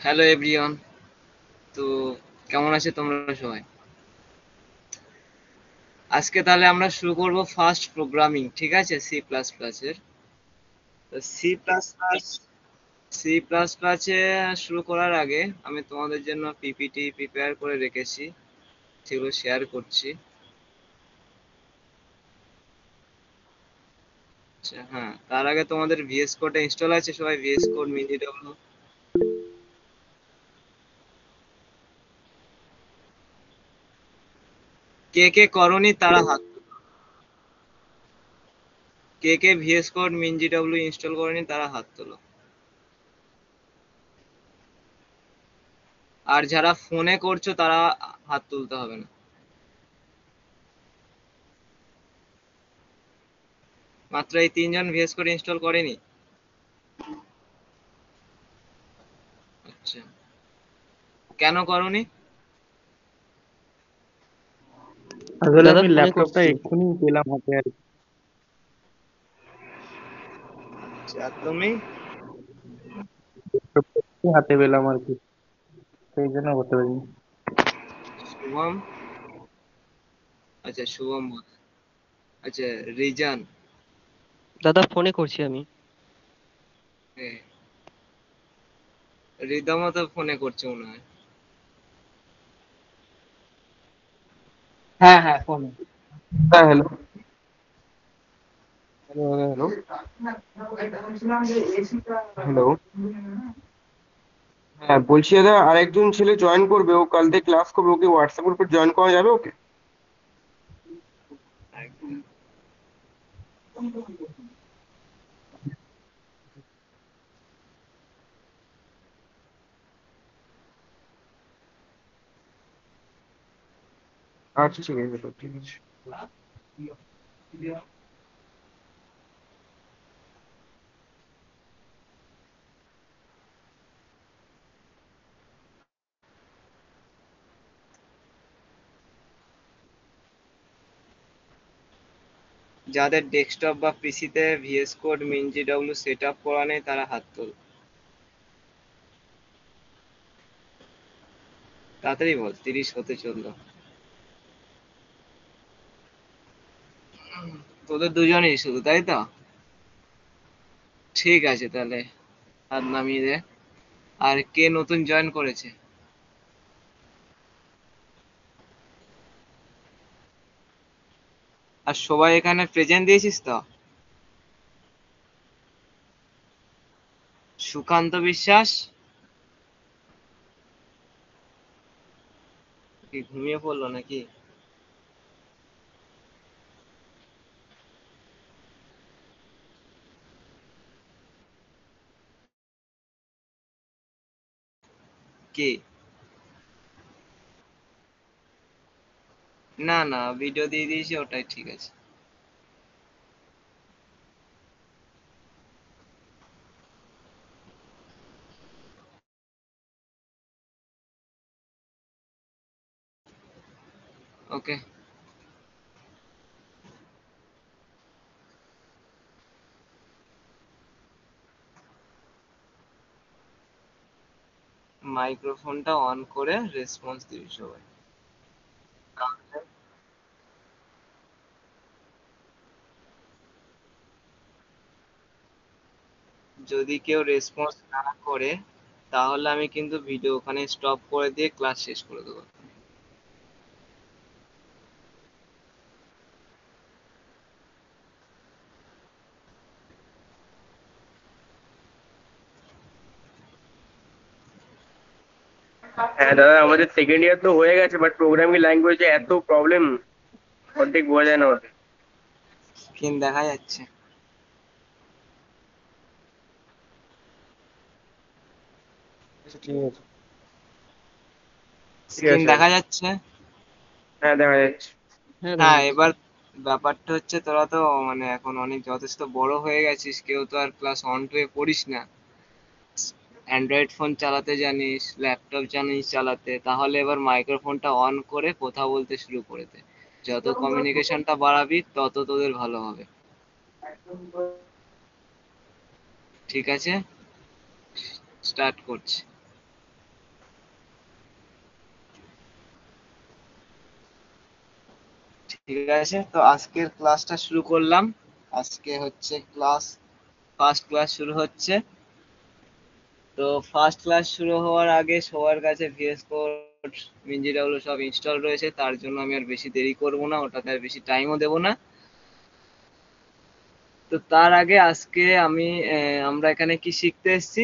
Hello everyone. তো কেমন আছে তোমরা সবাই? আজকে তাহলে আমরা শুরু করব ফার্স্ট প্রোগ্রামিং, ঠিক আছে? সি প্লাস প্লাস এর। তো সি প্লাস প্লাসে শুরু করার আগে আমি তোমাদের জন্য পিপিটি প্রিপেয়ার করে রেখেছি, সেগুলো শেয়ার করছি। আচ্ছা, হ্যাঁ, তার আগে তোমাদের ভিএস কোড ইনস্টল আছে? সবাই ভিএস কোড মিনি ডব্লিউ কে কে করনি তারা হাত তোলো। কে কে ভিএস কোড মিনজি ডব্লিউ ইনস্টল করেনি তারা হাত তোলো। আর যারা ফোনে করছো তারা হাত তুলতে হবে না। মাত্র এই তিনজন ভিএস কোড ইনস্টল করেনি? আচ্ছা, কেন করনি? আসলে দাদা আমি ফোনে ল্যাপটপটা করছি। এক্ষুনি পেলাম হাতে আর কি। আচ্ছা, তুমি? ল্যাপটপটা একটু হাতে পেলাম আর কি, সেই জন্য করতে পারিনি। শুভম? আচ্ছা, শুভম বল। আচ্ছা, রিজান? দাদা ফোনে করছি আমি। এ, রিদমও তো ফোনে করছে মনে হয়। হ্যাঁ হ্যাঁ ফোনে। হ্যাঁ, হ্যালো হ্যালো হ্যালো হ্যালো। হ্যাঁ, বলছি দাদা, আরেকজন ছেলে জয়েন করবে, ও কাল থেকে ক্লাস করবে, ওকে হোয়াটসঅ্যাপ গ্রুপে জয়েন করা যাবে ওকে? একদম। আচ্ছা, ঠিক আছে তো, ঠিক আছে। যাদের ডেস্কটপ বা পিসিতে ভিএস কোড মিনজি ডব্লিউ সেট আপ করা নেই তারা হাত তোল। তাড়াতাড়ি বল, 30 হতে চললো। তোদের দুজনেই শুধু, তাই তো? ঠিক আছে তাহলে, হাত নামিয়ে দে। আর কে নতুন জয়েন করেছে? আর সবাই এখানে প্রেজেন্ট দিয়েছিস তো? সুকান্ত বিশ্বাস কি ঘুমিয়ে পড়লো নাকি? কি? না না, ভিডিও দিয়ে দিয়েছি, ওটাই ঠিক আছে। ওকে। মাইক্রোফোনটা অন করে রেসপন্স দিবি সবাই। যদি কেউ রেসপন্স না করে তাহলে আমি কিন্তু ভিডিও ওখানে স্টপ করে দিয়ে ক্লাস শেষ করে দেবো। হ্যাঁ দাদা, আমাদের সেকেন্ড ইয়ার তো হয়ে গেছে, বাট প্রোগ্রামিং ল্যাঙ্গুয়েজে এত প্রবলেম, অর্ধেক বোঝা যায় না ওদের। স্ক্রিন দেখা যাচ্ছে? আচ্ছা, ঠিক আছে। ঠিক স্ক্রিন আছে দেখা দাদা। যাচ্ছে? হ্যাঁ, দেখা যাচ্ছে। হ্যাঁ দেখা হ্যাঁ, যাচ্ছে। এবার ব্যাপারটা হচ্ছে তোরা তো মানে এখন অনেক যথেষ্ট বড় হয়ে গেছিস, কেউ তো আর ক্লাস 1 2 এ পড়িস না। অ্যান্ড্রয়েড ফোন চালাতে জানিস, ল্যাপটপ জানিস চালাতে, তাহলে এবার মাইক্রোফোনটা অন করে কথা বলতে শুরু করে দে। যত কমিউনিকেশনটা বাড়াবি তত তোদের ভালো হবে। ঠিক আছে, স্টার্ট করছি। ঠিক আছে, তো আজকের ক্লাসটা শুরু করলাম। আজকে হচ্ছে ফার্স্ট ক্লাস শুরু হচ্ছে। তো ফার্স্ট ক্লাস শুরু হওয়ার আগে সবার কাছে ভিএস কোড, মিনজিডাব্লিউ সব ইনস্টল রয়েছে, তার জন্য আমি আর বেশি দেরি করব না, ওটাতে আর বেশি টাইমও দেবো না। তো তার আগে আজকে আমরা এখানে কি শিখতে এসেছি?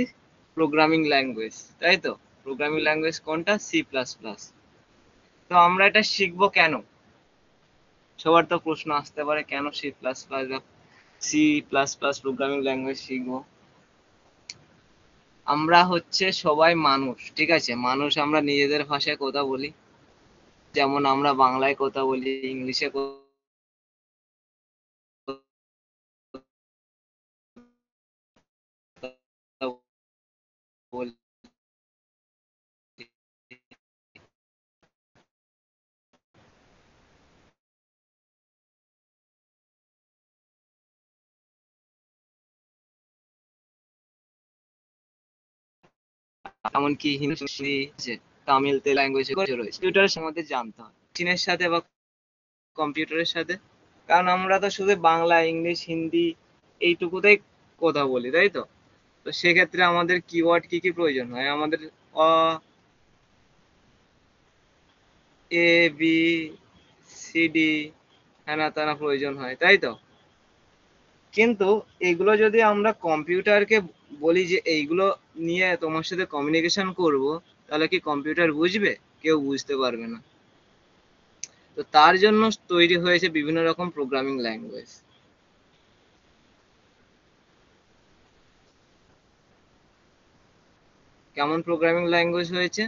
প্রোগ্রামিং ল্যাঙ্গুয়েজ, তাই তো? প্রোগ্রামিং ল্যাঙ্গুয়েজ কোনটা? C plus plus. তো আমরা এটা শিখবো কেন? সবার তো প্রশ্ন আসতে পারে, কেন সি প্লাস প্লাস বা C plus plus programming language শিখবো? আমরা হচ্ছে সবাই মানুষ, ঠিক আছে? মানুষ, আমরা নিজেদের ভাষায় কথা বলি। যেমন আমরা বাংলায় কথা বলি, ইংলিশে কথা বলি, এমনকি হিন্দি, তামিল, তেলেগু ল্যাঙ্গুয়েজ রয়েছে। কম্পিউটারের সম্বন্ধে জানতে হয় চীনের সাথে বা কম্পিউটারের সাথে, কারণ আমরা তো শুধু বাংলা, ইংলিশ, হিন্দি এইটুকুতেই কথা বলি, তাই তো? তো সেক্ষেত্রে আমাদের কিওয়ার্ড কি কি প্রয়োজন হয়? আমাদের অ, এ, বি, সি, ডি, হ্যানা ত্যানা প্রয়োজন হয়, তাই তো? কিন্তু এগুলো যদি আমরা কম্পিউটারকে বলি যে এইগুলো নিয়ে তোমার সাথে কমিউনিকেশন করব, তাহলে কি কম্পিউটার বুঝবে? কেউ বুঝতে পারবে না। তো তার জন্য তৈরি হয়েছে বিভিন্ন রকম প্রোগ্রামিং ল্যাঙ্গুয়েজ। কেমন প্রোগ্রামিং ল্যাঙ্গুয়েজ হয়েছে?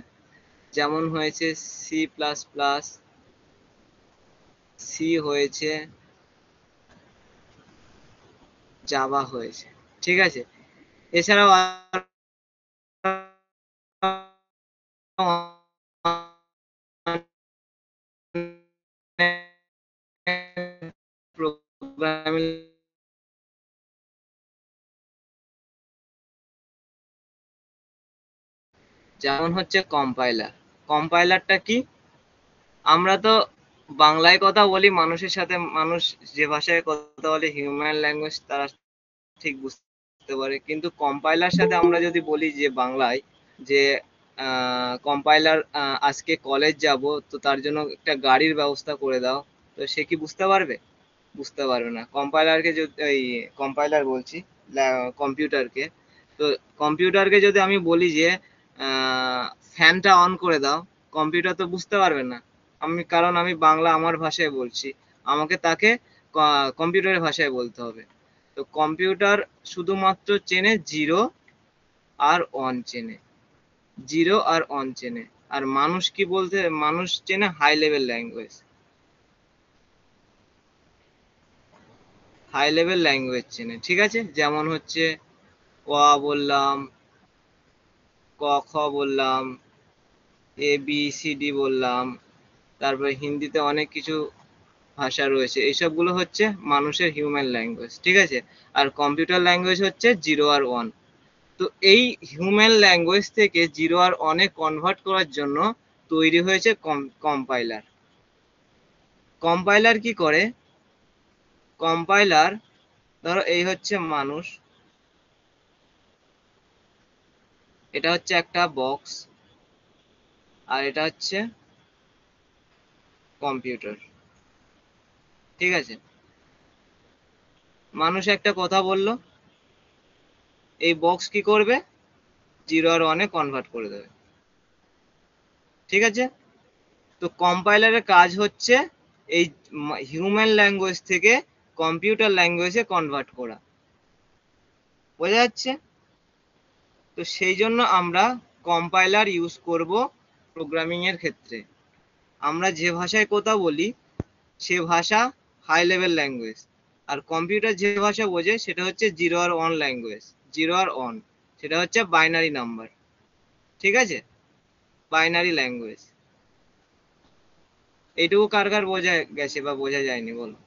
যেমন হয়েছে সি প্লাস প্লাস, সি হয়েছে, জাভা হয়েছে, ঠিক আছে? এছাড়াও প্রোগ্রামিং, যেমন হচ্ছে কম্পাইলার। কম্পাইলারটা কি? আমরা তো বাংলায় কথা বলি মানুষের সাথে, মানুষ যে ভাষায় কথা বলে, হিউম্যান ল্যাঙ্গুয়েজ, তারা ঠিক বুঝতে পারে। কিন্তু কম্পাইলার সাথে আমরা যদি বলি যে বাংলায়, যে কম্পাইলার আজকে কলেজ যাব, তো তার জন্য একটা গাড়ির ব্যবস্থা করে দাও, তো সে কি বুঝতে পারবে? বুঝতে পারবে না। কম্পাইলারকে যদি, এই কম্পাইলার বলছি, কম্পিউটারকে, তো কম্পিউটারকে যদি আমি বলি যে ফ্যানটা অন করে দাও, কম্পিউটার তো বুঝতে পারবে না। কারণ আমি বাংলা আমার ভাষায় বলছি, আমাকে তাকে কম্পিউটারের ভাষায় বলতে হবে। তো কম্পিউটার শুধুমাত্র চেনে জিরো আর ওয়ান চেনে, জিরো আর ওয়ান চেনে। আর মানুষ কি বলতে, মানুষ চেনে high level language, high level language চেনে, ঠিক আছে? যেমন হচ্ছে অ বললাম, ক খ বললাম, এ বি সি ডি বললাম, তারপরে হিন্দিতে অনেক কিছু ভাষা রয়েছে, এইসবগুলো হচ্ছে মানুষের হিউম্যান ল্যাঙ্গুয়েজ, ঠিক আছে? আর কম্পিউটার ল্যাঙ্গুয়েজ হচ্ছে জিরো আর ওয়ান। তো এই হিউম্যান ল্যাঙ্গুয়েজ থেকে জিরো আর ওয়ানে কনভার্ট করার জন্য তৈরি হয়েছে কম্পাইলার। কম্পাইলার কি করে? কম্পাইলার, ধরো এই হচ্ছে মানুষ, এটা হচ্ছে একটা বক্স, আর এটা হচ্ছে কম্পিউটার, ঠিক আছে? মানুষ একটা কথা বলল, এই বক্স কি করবে? জিরো আর ওয়ানে কনভার্ট করে দেবে, ঠিক আছে? তো কম্পাইলারের কাজ হচ্ছে এই হিউম্যান ল্যাঙ্গুয়েজ থেকে কম্পিউটার ল্যাঙ্গুয়েজে কনভার্ট করা। বোঝা যাচ্ছে? তো সেই জন্য আমরা কম্পাইলার ইউজ করব প্রোগ্রামিং এর ক্ষেত্রে। আমরা যে ভাষায় কথা বলি সে ভাষা হাই লেভেল ল্যাঙ্গুয়েজ, আর কম্পিউটার যে ভাষা বোঝে সেটা হচ্ছে জিরো আর ওয়ান ল্যাঙ্গুয়েজ। জিরো আর ওয়ান, সেটা হচ্ছে বাইনারি নাম্বার, ঠিক আছে? Binary language. এইটুকু কার কার বোঝা গেছে বা বোঝা যায়নি, বলো?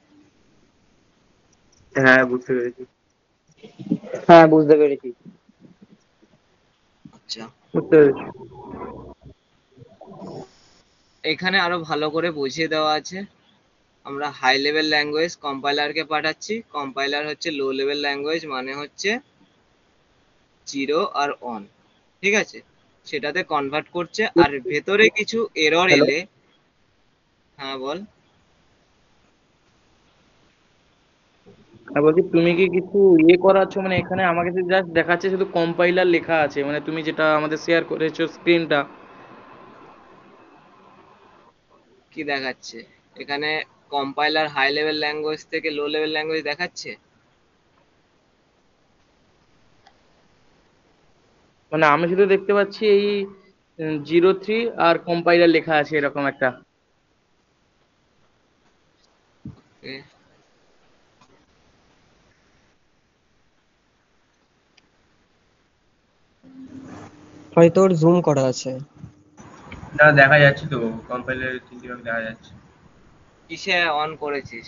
হ্যাঁ, বুঝতে পেরেছি। হ্যাঁ, বুঝতে পেরেছি। আচ্ছা, বুঝতে পেরেছি। এখানে আরো ভালো করে বুঝিয়ে দেওয়া আছে। আমরা হাই লেভেল ল্যাঙ্গুয়েজ কম্পাইলারকে পাঠাচ্ছি, কম্পাইলার হচ্ছে লো লেভেল ল্যাঙ্গুয়েজ মানে হচ্ছে জিরো আর অন, ঠিক আছে, সেটাতে কনভার্ট করছে। আর ভেতরে কিছু এরর হ্যালো। এলে, হ্যাঁ বল। আর বলছি তুমি কি কিছু করাচ্ছ, মানে এখানে আমাকে জাস্ট দেখাচ্ছে শুধু কম্পাইলার লেখা আছে, মানে তুমি যেটা আমাদের শেয়ার করেছো স্ক্রিনটা। কি দেখাচ্ছে এখানে? কম্পাইলার হাই লেভেল ল্যাঙ্গুয়েজ থেকে লো লেভেল ল্যাঙ্গুয়েজ দেখাচ্ছে। মানে আমি শুধু দেখতে পাচ্ছি এই 03 আর কম্পাইলার লেখা আছে এরকম একটা। এ, হয়তো ওর জুম করা আছে। না, দেখা যাচ্ছে তো কম্পাইলার 3 দেখা যাচ্ছে। কিসে অন করেছিস?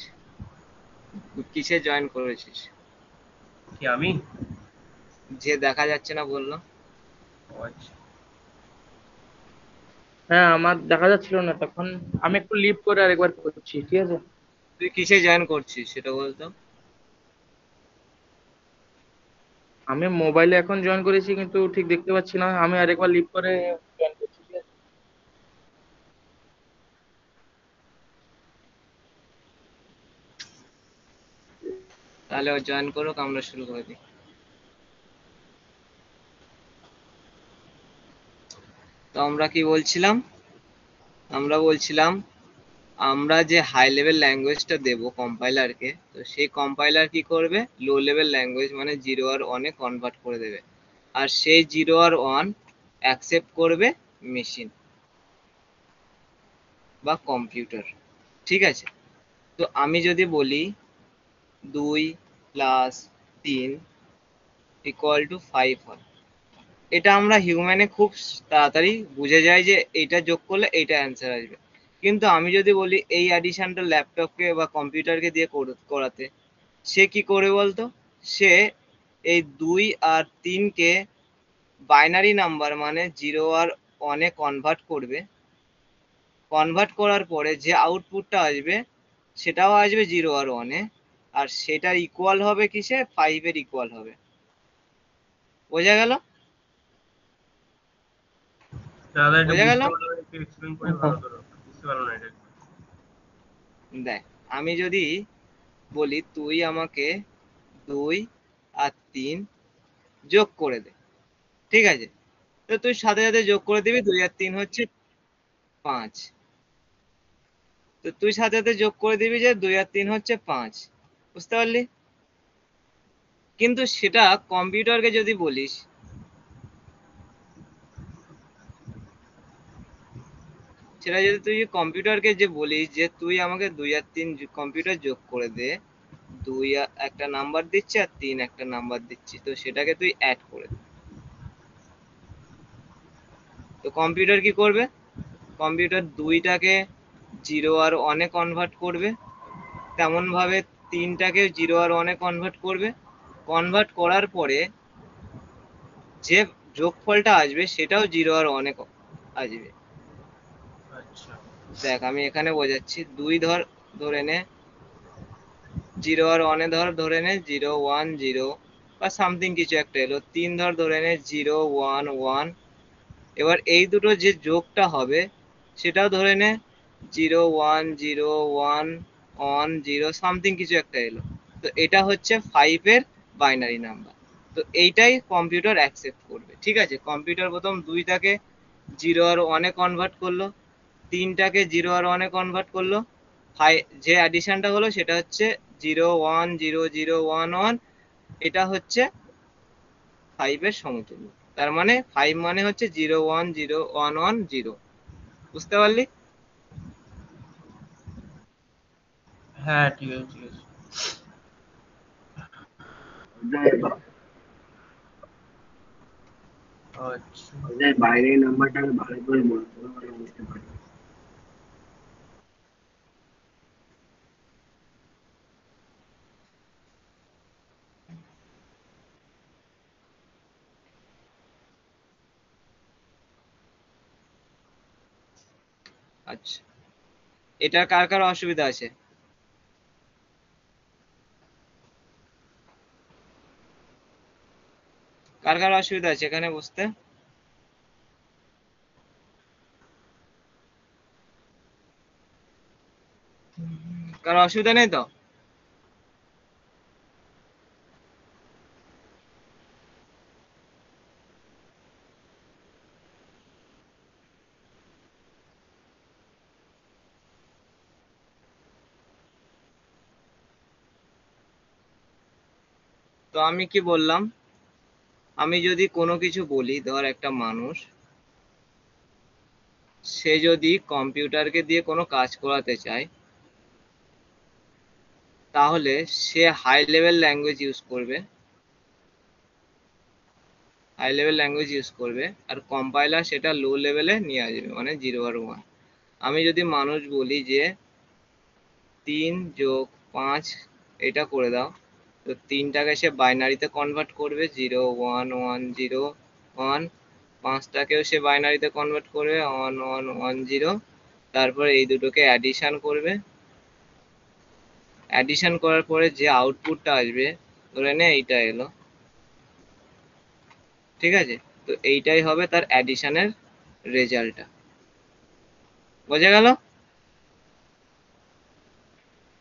কিসে জয়েন করেছিস? কি আমি? যে দেখা যাচ্ছে না বললো। ও আচ্ছা। হ্যাঁ আমার দেখা যাচ্ছিল না তখন, আমি একটু লিভ করে আরেকবার করছি, ঠিক আছে। তুই কিসে জয়েন করছিস সেটা বলতো। আমি মোবাইলে এখন জয়েন করেছি কিন্তু ঠিক দেখতে পাচ্ছি না, আমি আরেকবার লিভ করে জয়েন করছি, ঠিক আছে। তাহলে ও জয়েন করুক, আমরা শুরু করে দিই। তো আমরা কি বলছিলাম? আমরা বলছিলাম আমরা যে হাই লেভেল ল্যাঙ্গুয়েজটা দেব কম্পাইলারকে, তো সেই কম্পাইলার কি করবে, লো লেভেল ল্যাঙ্গুয়েজ মানে জিরো আর ওয়ানে কনভার্ট করে দেবে। আর সেই জিরো আর ওয়ান অ্যাকসেপ্ট করবে মেশিন বা কম্পিউটার, ঠিক আছে। তো আমি যদি বলি 2 + 3 = 5 হয়, এটা আমরা হিউম্যানে খুব তাড়াতাড়ি বুঝে যাই যে এইটা যোগ করলে এইটা অ্যান্সার আসবে। কিন্তু আমি যদি বলি এই অ্যাডিশনটা ল্যাপটপকে বা কম্পিউটারকে দিয়ে করাতে, সে কি করে বলতো? সে এই 2 আর 3 কে বাইনারি নাম্বার মানে জিরো আর ওয়ানে কনভার্ট করবে। কনভার্ট করার পরে যে আউটপুটটা আসবে সেটাও আসবে জিরো আর ওয়ানে, আর সেটার ইকুয়াল হবে কিসে, 5-এর ইকুয়াল হবে। বোঝা গেল? দাদা একটু বোঝা গেল? বুঝতে পারলো না, একটু এক্সপ্লেন করে ভালো করো, বুঝতে পারলো না এটা। দেখ, আমি যদি বলি তুই আমাকে 2 আর 3 যোগ করে দে, ঠিক আছে, তো তুই সাথে সাথে যোগ করে দিবি, 2 আর 3 হচ্ছে 5। তো তুই সাথে সাথে যোগ করে দিবি যে 2 আর 3 হচ্ছে 5। বুঝতে পারলি? কিন্তু সেটা কম্পিউটারকে যদি বলিস, সেটা যদি তুই কম্পিউটারকে যে বলিস যে তুই আমাকে 2 আর 3 কম্পিউটার যোগ করে দে, একটা নাম্বার দিচ্ছে আর 3 একটা নাম্বার দিচ্ছি, তো সেটাকে তুই অ্যাড করে দে। তো কম্পিউটার কি করবে? কম্পিউটার 2টাকে জিরো আর ওয়ানে কনভার্ট করবে, তেমন ভাবে 3টাকে জিরো আর ওয়ানে কনভার্ট করবে। কনভার্ট করার পরে যে যোগফলটা আসবে সেটাও জিরো আর ওয়ানে আসবে। আচ্ছা। দেখ আমি এখানে বোঝাচ্ছি, ধরে নে, জিরো আর ওয়ানে ধরে নে 0 1 0 বা সামথিং কিছু একটা এলো। 3 ধরে নে 0 1 1। এবার এই দুটো যে যোগটা হবে সেটাও ধরে নে 0 1 0 1 1 0 সামথিং কিছু একটা এলো। তো এটা হচ্ছে 5-এর বাইনারি নাম্বার। তো এইটাই কম্পিউটার অ্যাকসেপ্ট করবে, ঠিক আছে। কম্পিউটার প্রথম 2টাকে জিরো আর ওয়ানে কনভার্ট করলো, 3টাকে জিরো আর ওয়ানে কনভার্ট করলো, যে অ্যাডিশনটা হলো সেটা হচ্ছে 0 1 0 0 1 1। এটা হচ্ছে 5-এর সমতুল্য। তার মানে 5 মানে হচ্ছে 0 1 0 1 1 0। বুঝতে পারলি? হ্যাঁ ঠিক আছে, ঠিক আছে। আচ্ছা। ওদের বাইরের নাম্বারটা ভালো করে বলতে হবে, বুঝতে পারি। আচ্ছা, এটা কার কার অসুবিধা আছে? কার কার অসুবিধা আছে এখানে বুঝতে? কারো অসুবিধা নেই তো? তো আমি কি বললাম, আমি যদি কোনো কিছু বলি, ধর একটা মানুষ, সে যদি কম্পিউটারকে দিয়ে কোনো কাজ করাতে চায়, তাহলে সে হাই লেভেল ল্যাঙ্গুয়েজ ইউজ করবে, আর কম্পাইলার সেটা লো লেভেলে নিয়ে আসবে, মানে 0 আর 1। আমি যদি মানুষ বলি যে 3+5 এটা করে দাও, তো 3টাকে সে বাইনারিতে কনভার্ট করবে, 0 1 1 0 1। 5টাকেও সে বাইনারিতে কনভার্ট করবে, 1 1 1 0। তারপরে এই দুটোকে অ্যাডিশন করবে, অ্যাডিশন করার পরে যে আউটপুটটা আসবে, ধরে নে এইটা এলো, ঠিক আছে? তো এইটাই হবে তার অ্যাডিশনের রেজাল্টটা। বোঝা গেল?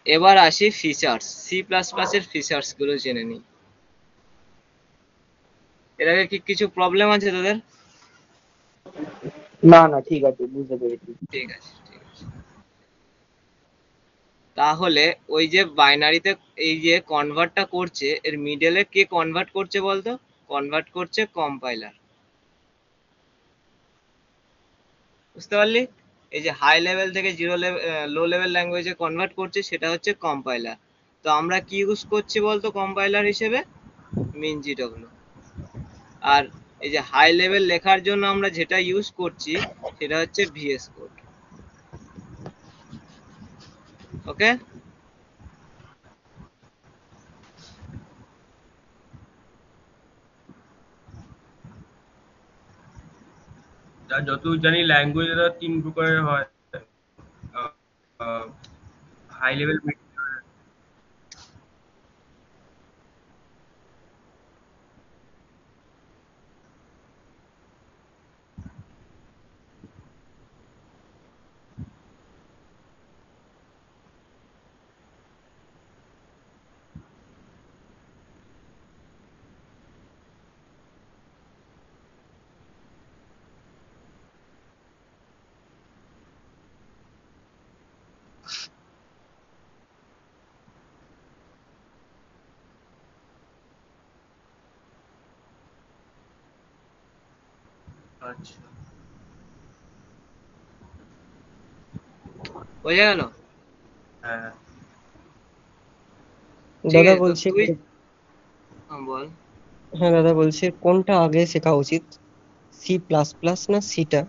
এবার আসি ফিচার্স, সি প্লাস প্লাস এর ফিচার্স গুলো জেনে নিই। এর আগে কি কিছু প্রবলেম আছে তোদের? না না, ঠিক আছে, বুঝতে পেরেছি। ঠিক আছে, ঠিক আছে। তাহলে ওই যে বাইনারিতে এই যে কনভার্টটা করছে, এর মিডলে কে কনভার্ট করছে বলতো? কনভার্ট করছে কম্পাইলার। বুঝতে পারলি? এই যে হাই লেভেল থেকে লো লেভেল ল্যাঙ্গুয়েজে কনভার্ট করছে, সেটা হচ্ছে কম্পাইলার। তো আমরা কি ইউজ করছি বলতো কম্পাইলার হিসেবে? মিনজিডব্লিউ। আর এই যে হাই লেভেল লেখার জন্য আমরা যেটা ইউজ করছি, সেটা হচ্ছে ভিএস কোড। ওকে? যা যতদূর জানি ল্যাঙ্গুয়েজ 3 প্রকারের হয়, হাই লেভেল। আচ্ছা, বোঝা গেল? হ্যাঁ। ঠিক দাদা আছে, তো বলছি, তুই বল। হ্যাঁ দাদা বলছি, কোনটা আগে শেখা উচিত, সি প্লাস প্লাস না সিটা?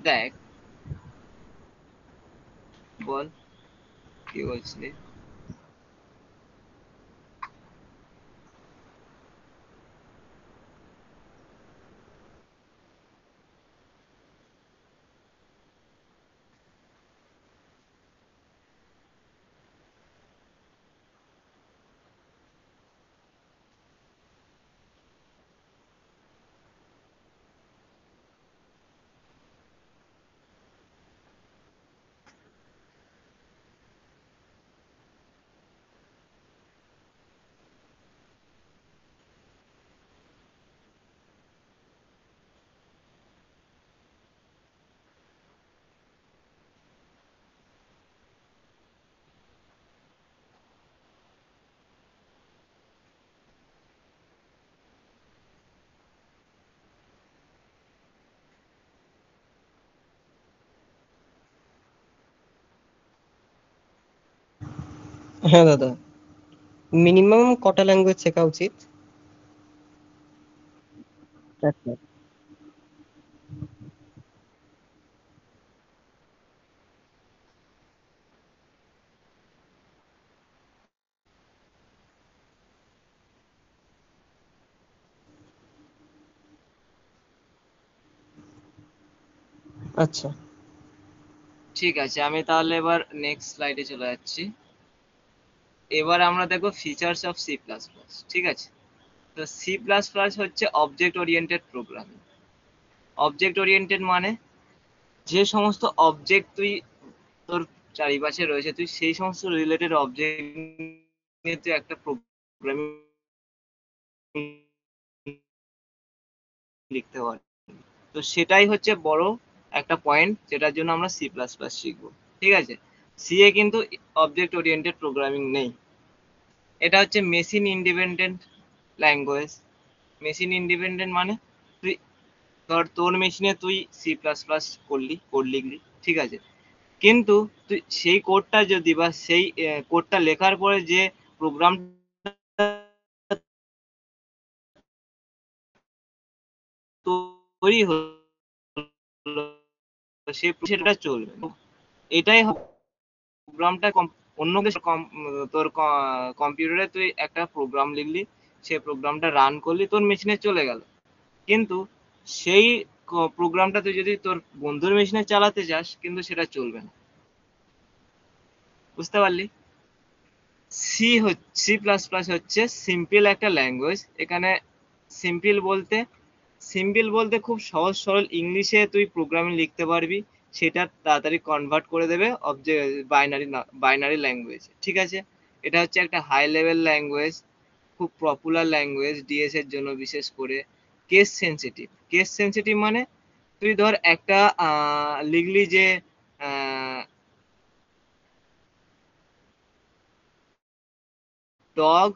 দেখ, বল কি বলছিলি। হ্যাঁ দাদা, মিনিমাম কটা ল্যাঙ্গুয়েজ শেখা উচিত? আচ্ছা। আচ্ছা। ঠিক আছে, আমি তাহলে এবার নেক্সট স্লাইডে চলে যাচ্ছি। এবার আমরা দেখো features of C plus plus, ঠিক আছে? তো সি প্লাস প্লাস হচ্ছে object oriented programming. Object oriented মানে যে সমস্ত অবজেক্ট তুই তোর চারিপাশে রয়েছে, তুই সেই সমস্ত রিলেটেড অবজেক্ট নিয়ে তুই একটা প্রোগ্রামিং লিখতে পারবি। তো সেটাই হচ্ছে বড় একটা পয়েন্ট, যেটার জন্য আমরা সি প্লাস প্লাস শিখবো, ঠিক আছে? সি এ কিন্তু অবজেক্ট ওরিয়েন্টেড প্রোগ্রামিং নেই। এটা হচ্ছে machine independent language. Machine independent মানে তুই ধর তোর মেশিনে তুই সি প্লাস প্লাস করলি, কোড লিখলি, ঠিক আছে? কিন্তু তুই সেই কোডটা যদি বা সেই কোডটা লেখার পরে যে প্রোগ্রাম তৈরি হলো সেটা চলবে না। এটাই প্রোগ্রামটা অন্য কিছু তোর কম্পিউটারে তুই একটা প্রোগ্রাম লিখলি, সেই প্রোগ্রামটা রান করলি, তোর মেশিনে চলে গেল। কিন্তু সেই প্রোগ্রামটা তুই যদি তোর বন্ধুর মেশিনে চালাতে চাস, কিন্তু সেটা চলবে না। বুঝতে পারলি? সি প্লাস প্লাস হচ্ছে সিম্পল একটা ল্যাঙ্গুয়েজ। এখানে সিম্পল বলতে সিম্পল বলতে খুব সহজ সরল ইংলিশে তুই প্রোগ্রামিং লিখতে পারবি, সেটা তাড়াতাড়ি কনভার্ট করে দেবে বাইনারি ল্যাঙ্গুয়েজ, ঠিক আছে? এটা হচ্ছে একটা হাই লেভেল ল্যাঙ্গুয়েজ, খুব পপুলার ল্যাঙ্গুয়েজ ডিএস এর জন্য বিশেষ করে। Case sensitive. কেস সেনসিটিভ মানে তুই ধর একটা লিখলি যে ডগ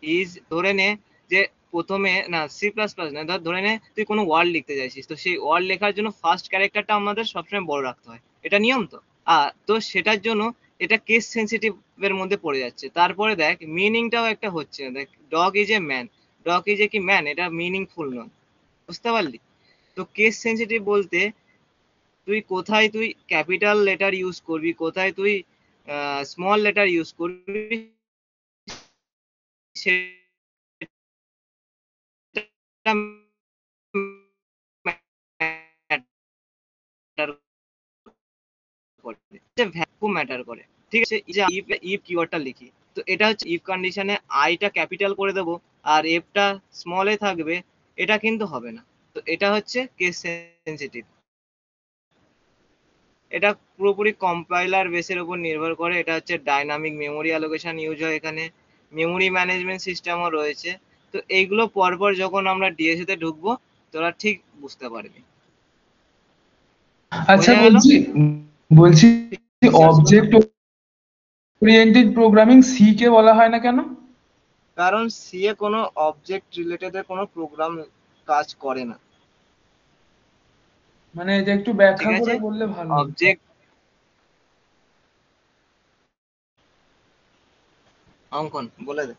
ইজ, ধরে নে যে প্রথমে না সি প্লাস প্লাস না, ধরে নে তুই কোনো ওয়ার্ড লিখতে চাইছিস, তো সেই ওয়ার্ড লেখার জন্য ফার্স্ট ক্যারেক্টারটা আমাদের সবসময় বড় রাখতে হয়, এটা নিয়ম তো। তো সেটার জন্য এটা কেস সেনসিটিভ এর মধ্যে পড়ে যাচ্ছে। তারপরে দেখ মিনিংটাও একটা হচ্ছে না। দেখ dog is a man, dog is a কি ম্যান, এটা মিনিংফুল নয়। বুঝতে পারলি? তো কেস সেনসিটিভ বলতে তুই কোথায় তুই ক্যাপিটাল লেটার ইউজ করবি, কোথায় তুই স্মল লেটার ইউজ করবি, সেটা ম্যাটার করে, ভ্যাকুয়াম ম্যাটার করে, ঠিক আছে? এই যে ইফ কিওয়ার্ডটা লিখি, তো এটা হচ্ছে ইফ কন্ডিশনে আইটা ক্যাপিটাল করে দেবো আর এফটা স্মলে থাকবে, এটা কিন্তু হবে না। তো এটা হচ্ছে কেস সেনসিটিভ। এটা পুরোপুরি কম্পাইলার বেসের উপর নির্ভর করে। এটা হচ্ছে ডাইনামিক মেমোরি অ্যালোকেশন ইউজ হয় এখানে, মেমোরি ম্যানেজমেন্ট সিস্টেমও রয়েছে। তো এইগুলো পরপর যখন আমরা ডিএসএ তে ঢুকবো, তোরা ঠিক বুঝতে পারবি। আচ্ছা বোঝা গেল? বলছি বলছি ফিচার্স গুলো, object oriented programming C K বলা হয় না কেন? কারণ সিএ কোনো অবজেক্ট রিলেটেড কোনো প্রোগ্রাম কাজ করে না, মানে এটা একটু ঠিক ব্যাখ্যা করে আছে? বললে ভালো হতো। অবজেক্ট অঙ্কন বলে দে।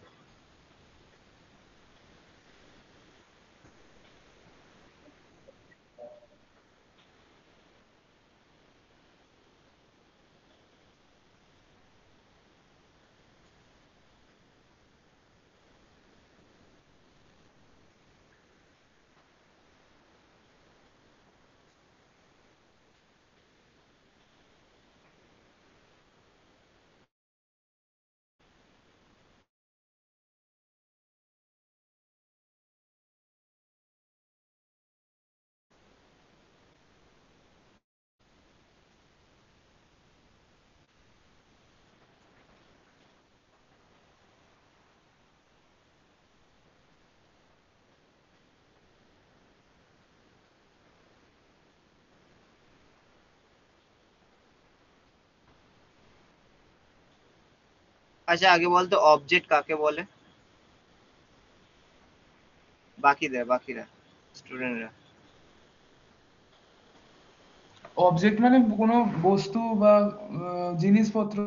আচ্ছা আগে বলতো অবজেক্ট কাকে বলে, বাকিরা স্টুডেন্টরা। অবজেক্ট মানে কোনো বস্তু বা জিনিসপত্র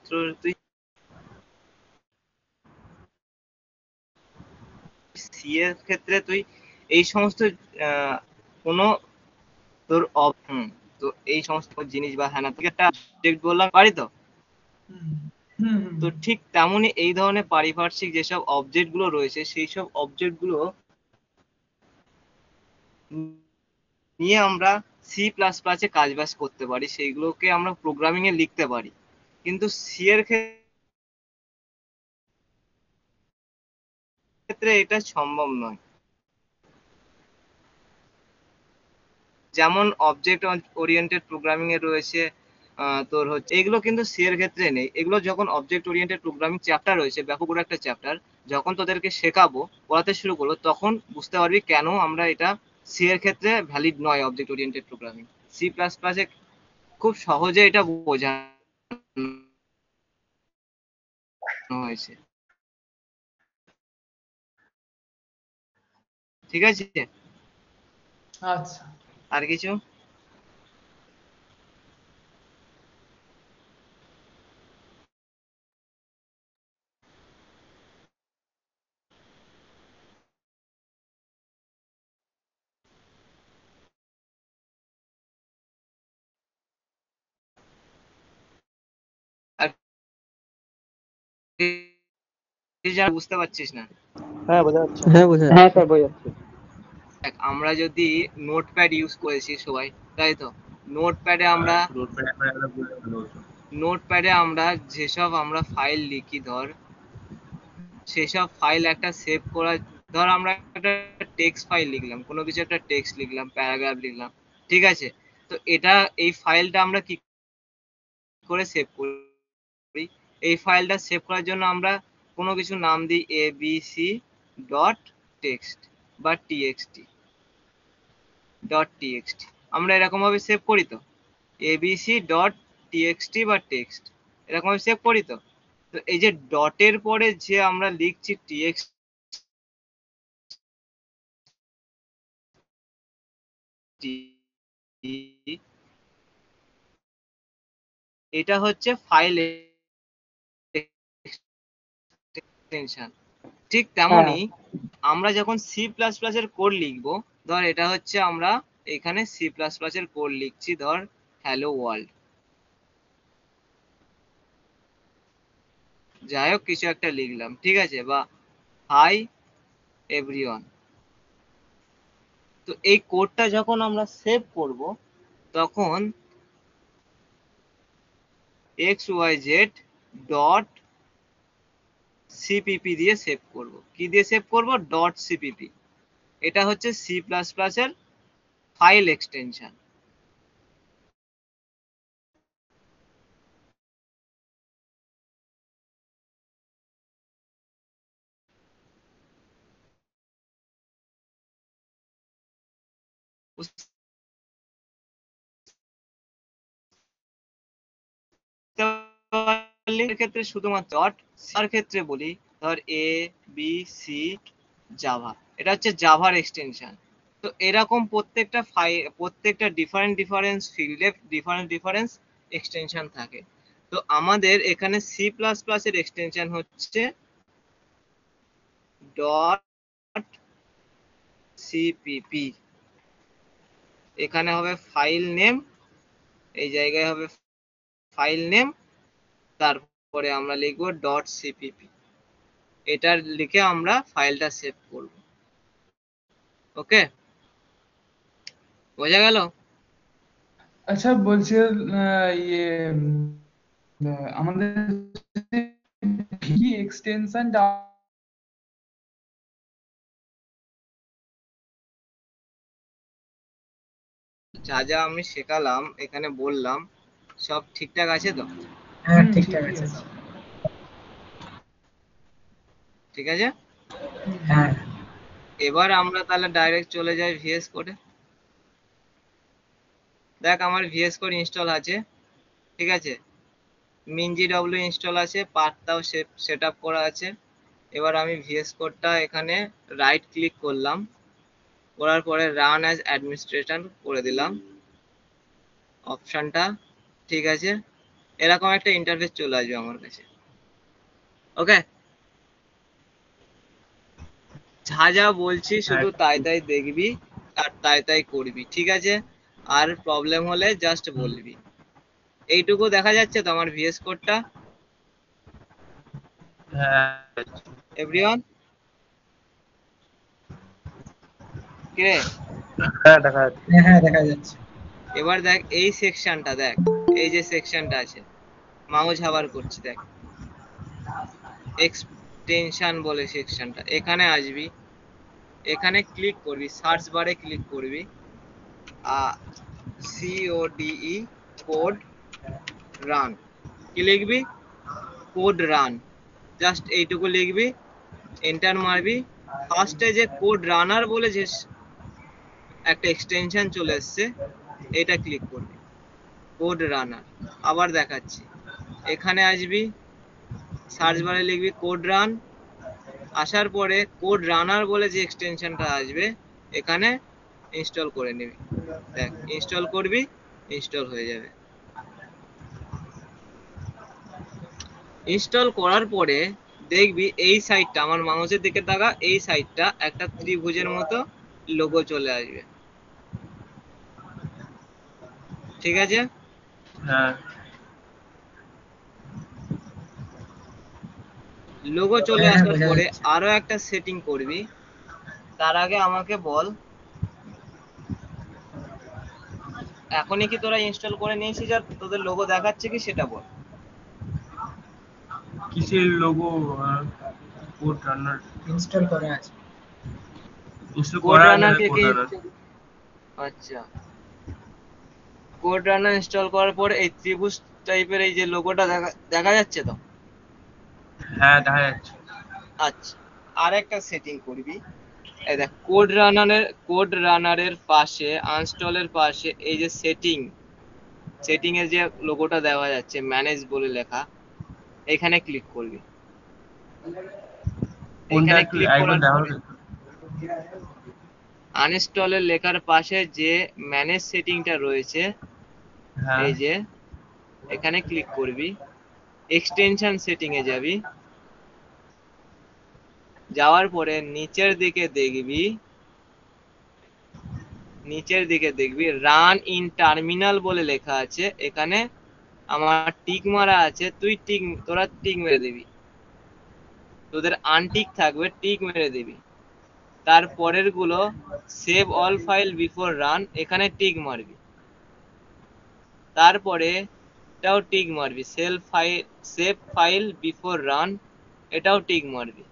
তো তুই সি এর ক্ষেত্রে তুই এই সমস্ত কোনো তোর তো এই সমস্ত জিনিস বা হ্যাঁ তোকে একটা অবজেক্ট বললাম পারি তো। তো ঠিক তেমনই এই ধরনের পারিপার্শ্বিক যেসব অবজেক্ট গুলো রয়েছে সেই সব অবজেক্ট গুলো নিয়ে আমরা সি প্লাস প্লাসে কাজ বাজ করতে পারি, সেইগুলোকে আমরা প্রোগ্রামিং এ লিখতে পারি। কিন্তু সি এর ক্ষেত্রে এটা সম্ভব নয়। যেমন অবজেক্ট ওরিয়েন্টেড প্রোগ্রামিং এ রয়েছে তোর হচ্ছে এগুলো, কিন্তু সি এর ক্ষেত্রে নেই। এগুলো যখন অবজেক্ট ওরিয়েন্টেড প্রোগ্রামিং চ্যাপ্টার রয়েছে, ব্যাপক বড় একটা চ্যাপ্টার, যখন তোদেরকে শেখাবো, পড়াতে শুরু করবো, তখন বুঝতে পারবি কেন আমরা এটা সি এর ক্ষেত্রে ভ্যালিড নয় object oriented programming. C plus প্লাসে খুব সহজে এটা বোঝানো হয়েছে। ঠিক আছে, আচ্ছা, আর কিছু? আর কিছু যেন বুঝতে পারছিস না? হ্যাঁ বোঝা যাচ্ছে। হ্যাঁ বোঝা হ্যাঁ যাচ্ছে। স্যার বোঝা যাচ্ছে। দেখ, আমরা যদি নোটপ্যাড ইউজ করেছি সবাই, তাই তো? নোটপ্যাডে আমরা যেসব আমরা ফাইল লিখি, ধর সেসব ফাইল একটা সেভ করা, ধর আমরা একটা টেক্সট ফাইল লিখলাম, কোনো কিছু একটা টেক্সট লিখলাম, প্যারাগ্রাফ লিখলাম, ঠিক আছে? তো এটা, এই ফাইলটা আমরা কি করে সেভ করি? এই ফাইলটা সেভ করার জন্য আমরা কোনো কিছু নাম দিই abc ডট টেক্সট বা txt. আমরা এরকম ভাবে সেভ করি তো, abc ডট txt বা টেক্সট, এরকম ভাবে সেভ করি তো। তো এই যে ডটের পরে যে আমরা লিখছি txt, এটা হচ্ছে ফাইল এক্সটেনশন। ঠিক হ্যাঁ তেমনি আমরা যখন সি প্লাস প্লাস এর কোড লিখবো, ধর এটা হচ্ছে আমরা এখানে সি প্লাস প্লাস এর কোড লিখছি, ধর হ্যালো ওয়ার্ল্ড, যাই হোক কিছু একটা লিখলাম, ঠিক আছে, বা হাই এভরিওয়ান। তো এই কোডটা যখন আমরা সেভ করব, তখন xyz ডট সিপিপি দিয়ে সেভ করব। কি দিয়ে সেভ করব? Dot CPP. এটা হচ্ছে সি প্লাস প্লাস এর ফাইল এক্সটেনশন। ক্ষেত্রে শুধুমাত্র ডট, আর ক্ষেত্রে বলি ধর এ বি সি জাভা, এটা হচ্ছে জাভার এক্সটেনশন। তো এরকম প্রত্যেকটা ফাইল, প্রত্যেকটা ডিফারেন্ট ডিফারেন্স ফিল্ডে ডিফারেন্ট ডিফারেন্স এক্সটেনশন থাকে। তো আমাদের এখানে সি প্লাস প্লাস এর এক্সটেনশন হচ্ছে ডট সিপিপি। এখানে হবে ফাইল নেম, এই জায়গায় হবে ফাইল নেম, তারপরে আমরা লিখবো ডট সিপিপি। এটা লিখে আমরা ফাইলটা সেভ করব। ওকে, বোঝা গেল? আচ্ছা বলছি ইয়ে আমাদের ভি এক্সটেনশন যা যা আমি শেখালাম, এখানে বললাম, সব ঠিকঠাক আছে তো? হ্যাঁ ঠিকঠাক আছে। ঠিক আছে, হ্যাঁ এবার আমরা তাহলে ডাইরেক্ট চলে যাই ভিএস কোডে। দেখ আমার ভিএস কোড ইনস্টল আছে, ঠিক আছে, mingw ইনস্টল আছে, পাথটাও সেট আপ করা আছে। এবার আমি ভিএস কোডটা এখানে রাইট ক্লিক করলাম, করার পরে রান অ্যাজ অ্যাডমিনিস্ট্রেটর করে দিলাম অপশনটা, ঠিক আছে। এরকম একটা ইন্টারফেস চলে আসবে আমার কাছে। ওকে, যা যা বলছি শুধু হ্যাঁ। তাই তাই দেখবি আর তাই তাই করবি, ঠিক আছে? আর প্রবলেম হলে জাস্ট বলবি। এইটুকু দেখা যাচ্ছে তো আমার ভিএস কোডটা, হ্যাঁ এভরিওয়ান? কে? হ্যাঁ দেখা যাচ্ছে। হ্যাঁ হ্যাঁ দেখা যাচ্ছে। এবার দেখ এই সেকশনটা, দেখ এই যে সেকশনটা আছে, মাউস হাবার করছি, দেখ এক্সটেনশন বলে সেকশনটা, এখানে আসবি, এখানে ক্লিক করবি, সার্চ বারে ক্লিক করবি, CODE কোড রান, কি লিখবি? কোড রান, জাস্ট এইটুকু লিখবি, এন্টার মারবি। ফার্স্টে যে কোড রানার বলে যে একটা এক্সটেনশন চলে এসছে, এটা ক্লিক করবি, কোড রানার। আবার দেখাচ্ছি, এখানে আসবি, সার্চ বারে লিখবি কোড রান, আসার পরে কোড রানার বলে যে এক্সটেনশনটা আসবে এখানে ইনস্টল করে নিবি, দেখ ইনস্টল করবি, ইনস্টল হয়ে যাবে। ইনস্টল করার পরে দেখবি এই সাইডটা, আমার মাউসের দিকে তাকা, এই সাইডটা একটা ত্রিভুজের মতো লোগো চলে আসবে, ঠিক আছে? হ্যাঁ লোগো চলে হ্যাঁ, আসার বোঝা পরে যাচ্ছে। আরো একটা সেটিং করবি, তার আগে আমাকে বল এখনই কি তোরা ইনস্টল করে নিয়েছিস আর তোদের লোগো দেখাচ্ছে কি সেটা বল। কিসের লোগো? কোড রানার ইনস্টল করা আছে। ইনস্টল কোড করা আছে, রানার কে কোড কে? রানার। আচ্ছা, কোড রানার ইনস্টল করার পর এই ত্রিভুজ টাইপের এই যে লোগোটা দেখা দেখা যাচ্ছে তো? হ্যাঁ দেখা যাচ্ছে। আচ্ছা, আর একটা সেটিং করবি, এই দেখ কোড রানারের পাশে, আনস্টলের পাশে এই যে সেটিং এর যে লোগোটা দেওয়া যাচ্ছে ম্যানেজ বলে লেখা, এখানে ক্লিক করবি। কোনটা এখানে একটু ক্লিক একবার করার দেখাও পরে তো। আনইনস্টলের লেখার পাশে যে ম্যানেজ সেটিংটা রয়েছে, হ্যাঁ এই যে এখানে ক্লিক করবি, এক্সটেনশন সেটিং এ যাবি, যাওয়ার পরে নিচের দিকে দেখবি রান ইন টার্মিনাল বলে লেখা আছে, এখানে আমার টিক মারা আছে, তোরা টিক মেরে দিবি, তোদের আনটিক থাকবে টিক মেরে দিবি। তারপরের গুলো save all file before run, এখানে টিক মারবি। তারপরে এটাও টিক মারবি, সেভ ফাইল বিফোর রান, এটাও টিক মারবি।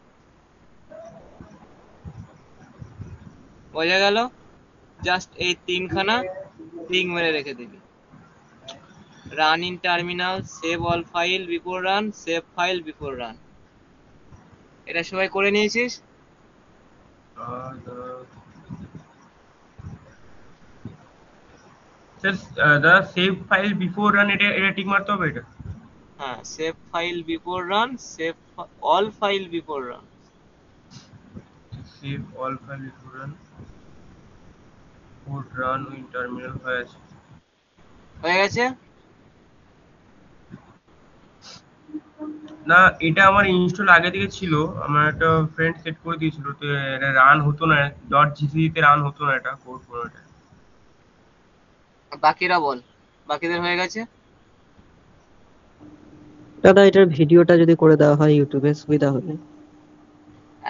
বোঝা গেল? জাস্ট এই তিনখানা টিক মেরে রেখে দিবি, run in terminal, save all file before run, save file before run. এটা সবাই করে নিয়েছিস? স্যার দাদা সেভ ফাইল বিফোর রান, এটা এটা ঠিক মারতে হবে এটা? হ্যাঁ, save file before run, save all file before run. Save all file before run, code run in terminal হয়ে আছে। হয়ে গেছে? না এটা আমার ইনস্টল আগে থেকে ছিল, আমার একটা ফ্রেন্ড সেট করে দিয়েছিল, তো এটা রান হতো না, .gcc তে রান হতো না এটা কোড কোনোটা। বাকিরা বল, বাকিদের হয়ে গেছে? দাদা এটার ভিডিওটা যদি করে দেওয়া হয় ইউটিউবে সুবিধা হবে।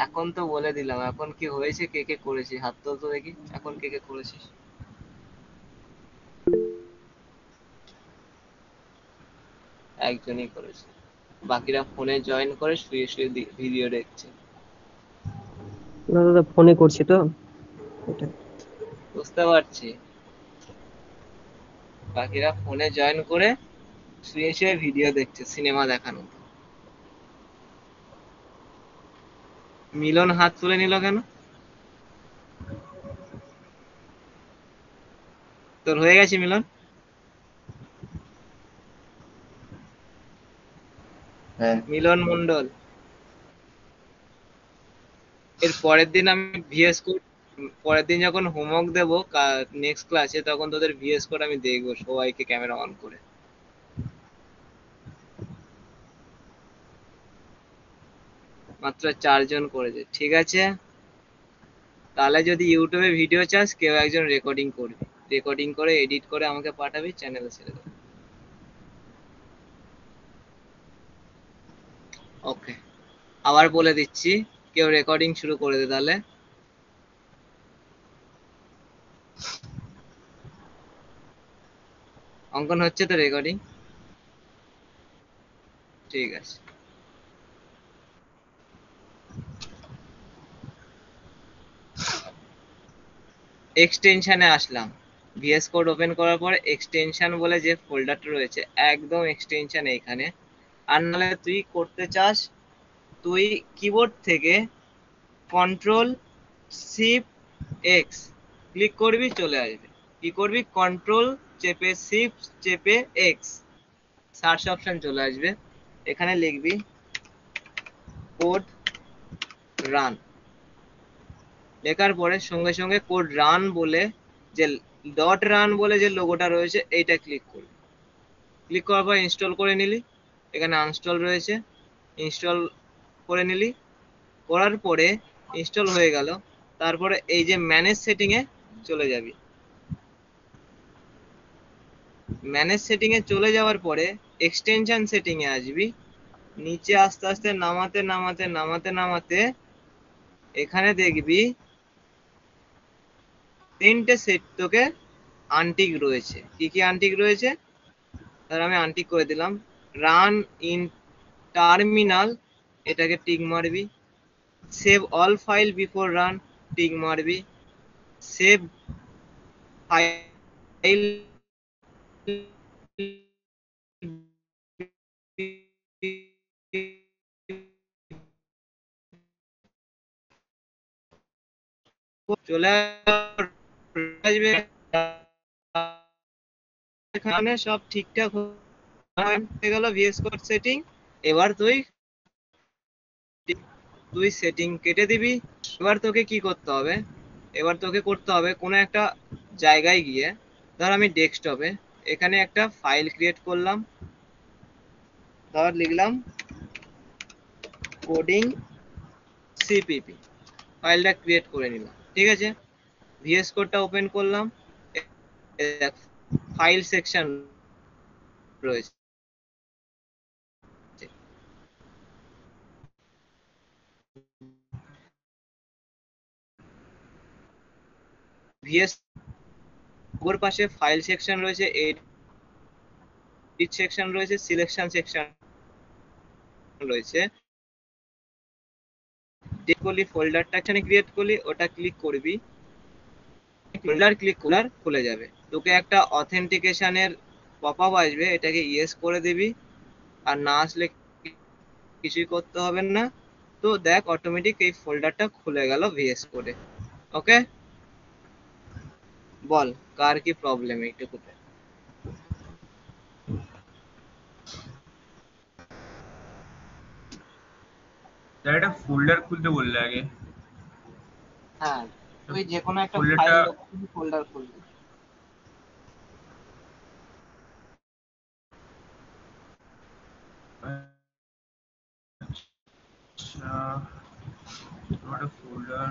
এখন তো বলে দিলাম, এখন কি হয়েছে, কে কে করেছিস হাত তোল তো দেখি, এখন কে কে করেছিস? একজনই করেছে, বাকিরা ফোনে জয়েন করে শুয়ে শুয়ে ভিডিও দেখছে। না দাদা ফোনে করছি তো এটা। বুঝতে পারছি, বাকিরা ফোনে জয়েন করে শুয়ে শুয়ে ভিডিও দেখছে, সিনেমা দেখানো। মিলন হাত তুলে নিল কেন? তোর হয়ে গেছে মিলন? হ্যাঁ মিলন মন্ডল, এর পরের দিন আমি ভিএস কোড, পরের দিন যখন হোমওয়ার্ক দেবো নেক্সট ক্লাসে, তখন তোদের ভিএস কোড আমি দেখবো সবাইকে ক্যামেরা অন করে। মাত্র 4 জন করেছে, ঠিক আছে? তাহলে যদি ইউটিউবে ভিডিও চাস কেউ একজন রেকর্ডিং করবি, রেকর্ডিং করে এডিট করে আমাকে পাঠাবি, চ্যানেলে ছেড়ে দেবো। ওকে, আবার বলে দিচ্ছি, কেউ রেকর্ডিং শুরু করে দে তাহলে। অঙ্কন হচ্ছে তো রেকর্ডিং? ঠিক আছে। এক্সটেনশনে আসলাম, ভিএস কোড ওপেন করার পর এক্সটেনশন বলে যে ফোল্ডারটা রয়েছে, একদম এক্সটেনশন এইখানে। আর নাহলে তুই করতে চাস, তুই কিবোর্ড থেকে কন্ট্রোল শিফট এক্স ক্লিক করবি, চলে আসবে। কি করবি, কন্ট্রোল চেপে শিফট চেপে এক্স, সার্চ অপশন চলে আসবে। এখানে লিখবি কোড রান, লেখার পরে সঙ্গে সঙ্গে কোড রান বলে যে ডট রান বলে যে লোগোটা রয়েছে এইটা ক্লিক করবি। ক্লিক করার পর ইনস্টল করে নিলি, এখানে আনস্টল রয়েছে, ইনস্টল করে নিলি। করার পরে ইনস্টল হয়ে গেল, তারপরে এই যে ম্যানেজ সেটিং এ চলে যাবি। ম্যানেজ সেটিং এ চলে যাওয়ার পরে এক্সটেনশন সেটিং এ আসবি, নিচে আস্তে আস্তে নামাতে নামাতে নামাতে নামাতে এখানে দেখবি তিনটে সেট তোকে আনটিক রয়েছে। কি কি আনটিক রয়েছে, তাহলে আমি আনটিক করে দিলাম। রান ইন টার্মিনাল, এটাকে টিক মারবি। Save all file before run, tick মারবি। সেভ ফাইল চলে আসবে। এখানে সব ঠিকঠাক হয়ে গেল ভিএস কোড সেটিং। এবার তুই তুই সেটিং কেটে দিবি। এবার তোকে কি করতে হবে, এবার তোকে করতে হবে কোনো একটা জায়গায় গিয়ে, ধর আমি ডেস্কটপে এখানে একটা ফাইল ক্রিয়েট করলাম, ধর লিখলাম কোডিং সিপিপি, ফাইলটা ক্রিয়েট করে নিলাম। ঠিক আছে, ভিএস কোডটা ওপেন করলাম, ফাইল সেকশন রয়েছে। ভিএস ওর পাশে ফাইল সেকশন রয়েছে, এডিট সেকশন রয়েছে, সিলেকশন সেকশন রয়েছে। করলি ফোল্ডারটা এখানে ক্রিয়েট করলি, ওটা ক্লিক করবি, ফোল্ডার ক্লিক করার খুলে যাবে। তোকে একটা অথেন্টিকেশনের পপআপ আসবে, এটাকে ইয়েস করে দিবি। আর না আসলে কিছুই করতে হবে না। তো দেখ অটোমেটিক এই ফোল্ডারটা খুলে গেল ভিএস কোডে। ওকে, বল কার কি প্রবলেম এইটুকুতে? স্যার একটা ফোল্ডার খুলতে বললে আগে, হ্যাঁ, তুই যে কোনো একটা ফোল্ডারটা ফাইল ফোল্ডার খুলবি। আচ্ছা একটা ফোল্ডার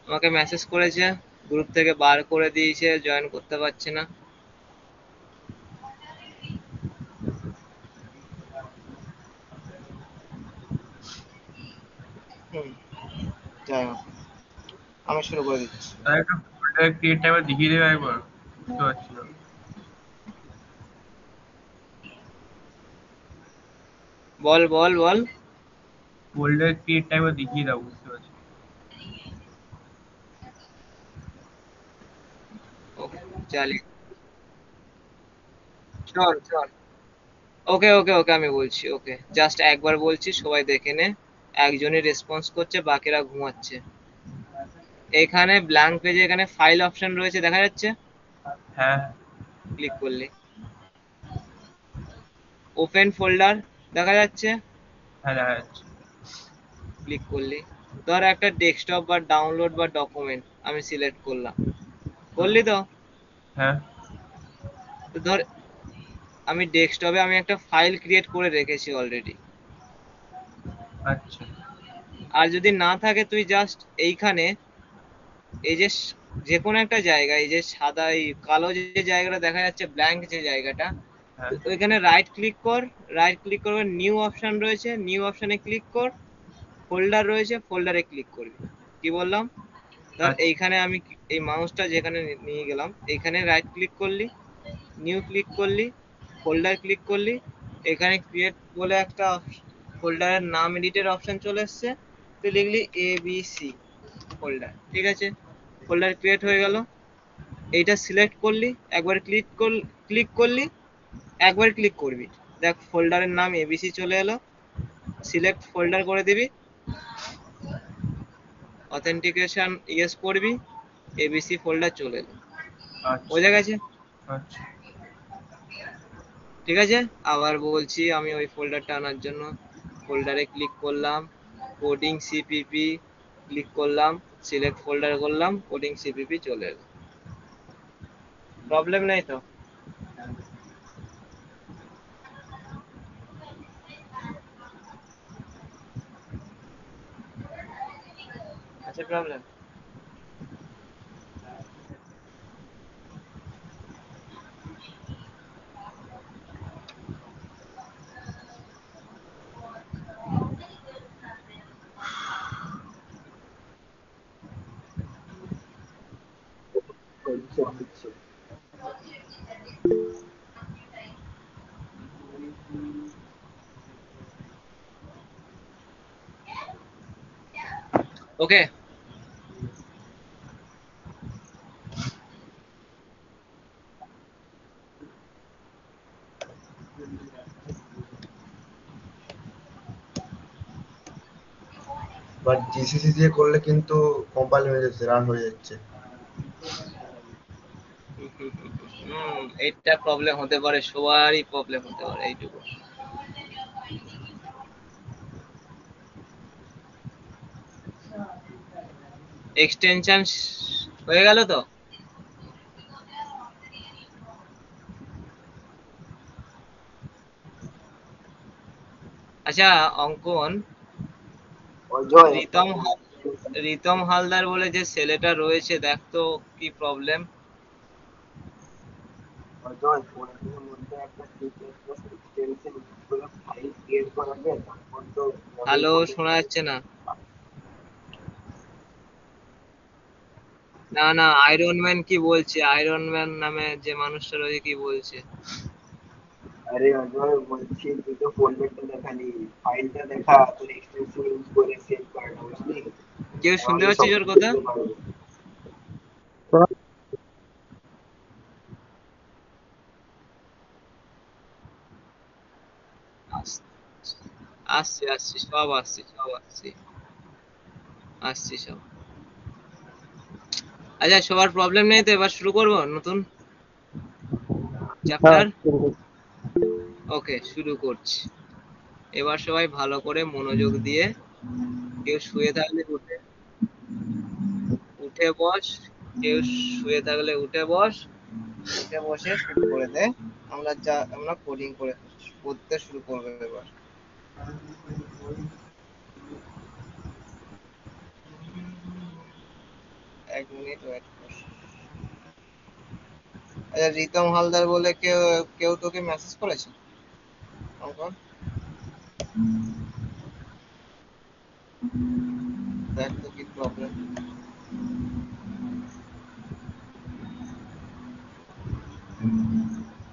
আমাকে মেসেজ করেছে, গ্রুপ থেকে বার করে দিয়েছে, জয়েন করতে পারছে না। যাই হোক, আমি শুরু করে দিচ্ছি। তাহলে একটা ফোল্ডার ক্রিয়েট টাইমার দেখিয়ে দেবে একবার, বুঝতে পারছি না। বল বল বল। ফোল্ডার ক্রিয়েট টাইমার দেখিয়ে দাও, বুঝতে পারছি না। ওকে, চালিয়ে চল চল। ওকে ওকে ওকে, আমি বলছি, ওকে জাস্ট একবার বলছি, সবাই দেখে নে। একজনই রেসপন্স করছে, বাকিরা ঘুমাচ্ছে। এখানে ব্ল্যাঙ্ক পেজে এখানে ফাইল অপশন রয়েছে, দেখা যাচ্ছে? হ্যাঁ ক্লিক করলে ওপেন ফোল্ডার দেখা যাচ্ছে? হ্যাঁ দেখা যাচ্ছে। ক্লিক করলি, ধর একটা ডেস্কটপ বা ডাউনলোড বা ডকুমেন্ট আমি সিলেক্ট করলাম, করলি তো? হ্যাঁ তো ধর আমি ডেস্কটপে আমি একটা ফাইল ক্রিয়েট করে রেখেছি অলরেডি। আচ্ছা আর যদি না থাকে, তুই জাস্ট এইখানে এই যে যে কোনো একটা জায়গা, এই যে সাদা এই কালো যে জায়গাটা দেখা যাচ্ছে, ব্ল্যাঙ্ক যে জায়গাটা, হ্যাঁ তো ওইখানে রাইট ক্লিক কর। রাইট ক্লিক করবে, নিউ অপশন রয়েছে, নিউ অপশনে ক্লিক কর। ফোল্ডার রয়েছে, ফোল্ডারে ক্লিক করবি। কি বললাম? ধর আচ্ছা এইখানে আমি এই মাউসটা যেখানে নিয়ে গেলাম, এইখানে রাইট ক্লিক করলি, নিউ ক্লিক করলি, ফোল্ডার ক্লিক করলি, এখানে ক্রিয়েট বলে একটা ফোল্ডারের নাম এডিটের অপশন চলে এসছে, তুই লিখলি ABC ফোল্ডার, ঠিক আছে? ফোল্ডার ক্রিয়েট হয়ে গেল। এইটা সিলেক্ট করলি, একবার ক্লিক করলি, একবার ক্লিক করবি, দেখ ফোল্ডারের নাম ABC চলে এলো। সিলেক্ট ফোল্ডার করে দিবি, অথেন্টিকেশন ইয়েস করবি, ABC ফোল্ডার চলে এলো। আচ্ছা বোঝা গেছে? আচ্ছা ঠিক আছে, আবার বলছি, আমি ওই ফোল্ডারটা আনার জন্য ফোল্ডারে ক্লিক করলাম, কোডিং সিপিপি ক্লিক করলাম, সিলেক্ট ফোল্ডার করলাম, কোডিং সিপিপি চলে এলো। প্রবলেম নেই তো? আছে প্রবলেম? হচ্ছে হচ্ছে। ওকে, বাট জিসিসি দিয়ে করলে কিন্তু কম্পাইল হয়ে যাচ্ছে, রান হয়ে যাচ্ছে। এইটা প্রবলেম হতে পারে, সবারই প্রবলেম হতে পারে এইটুকু। এক্সটেনশন হয়ে গেল তো? আচ্ছা অঙ্কন, অজয় রিতম হালদার বলে যে ছেলেটা রয়েছে, দেখ তো কি প্রবলেম। অজয় ফোনের মধ্যে একটা এক্সটেনশন করে ফাইল ক্রিয়েট করা যায়, তারপর তো মডেল হ্যালো, কোডিং। শোনা যাচ্ছে না? না না, আয়রন ম্যান কি বলছে, আয়রন ম্যান নামে যে মানুষটা রয়েছে কি বলছে? আরে অজয় বলছি, তুই তো ফোল্ডারটা দেখালি, ফাইলটা দেখা, তোর এক্সটেনশন ইউজ করে সেভ করাটা, বুঝলি? কেউ শুনতে আমি পাচ্ছিস ওর সবকিছু কথা? করতে পারবো। আসছি আসছি, সব আসছি, সব আসছি, আসছি সব। আচ্ছা, সবার প্রবলেম নেই তো? এবার শুরু করবো নতুন হ্যাঁ চ্যাপ্টার। ওকে, শুরু করছি। এবার সবাই ভালো করে মনোযোগ দিয়ে, কেউ শুয়ে থাকলে উঠে উঠে বস, কেউ শুয়ে থাকলে উঠে বস, উঠে বসে শুরু করে দে। আমরা কোডিং করতে শুরু করবো এবার। 1 মিনিট ওয়েট কর। আচ্ছা, রিতম হালদার বলে কেউ কেউ তোকে মেসেজ করেছে অঙ্কন? দেখ তো কি প্রবলেম।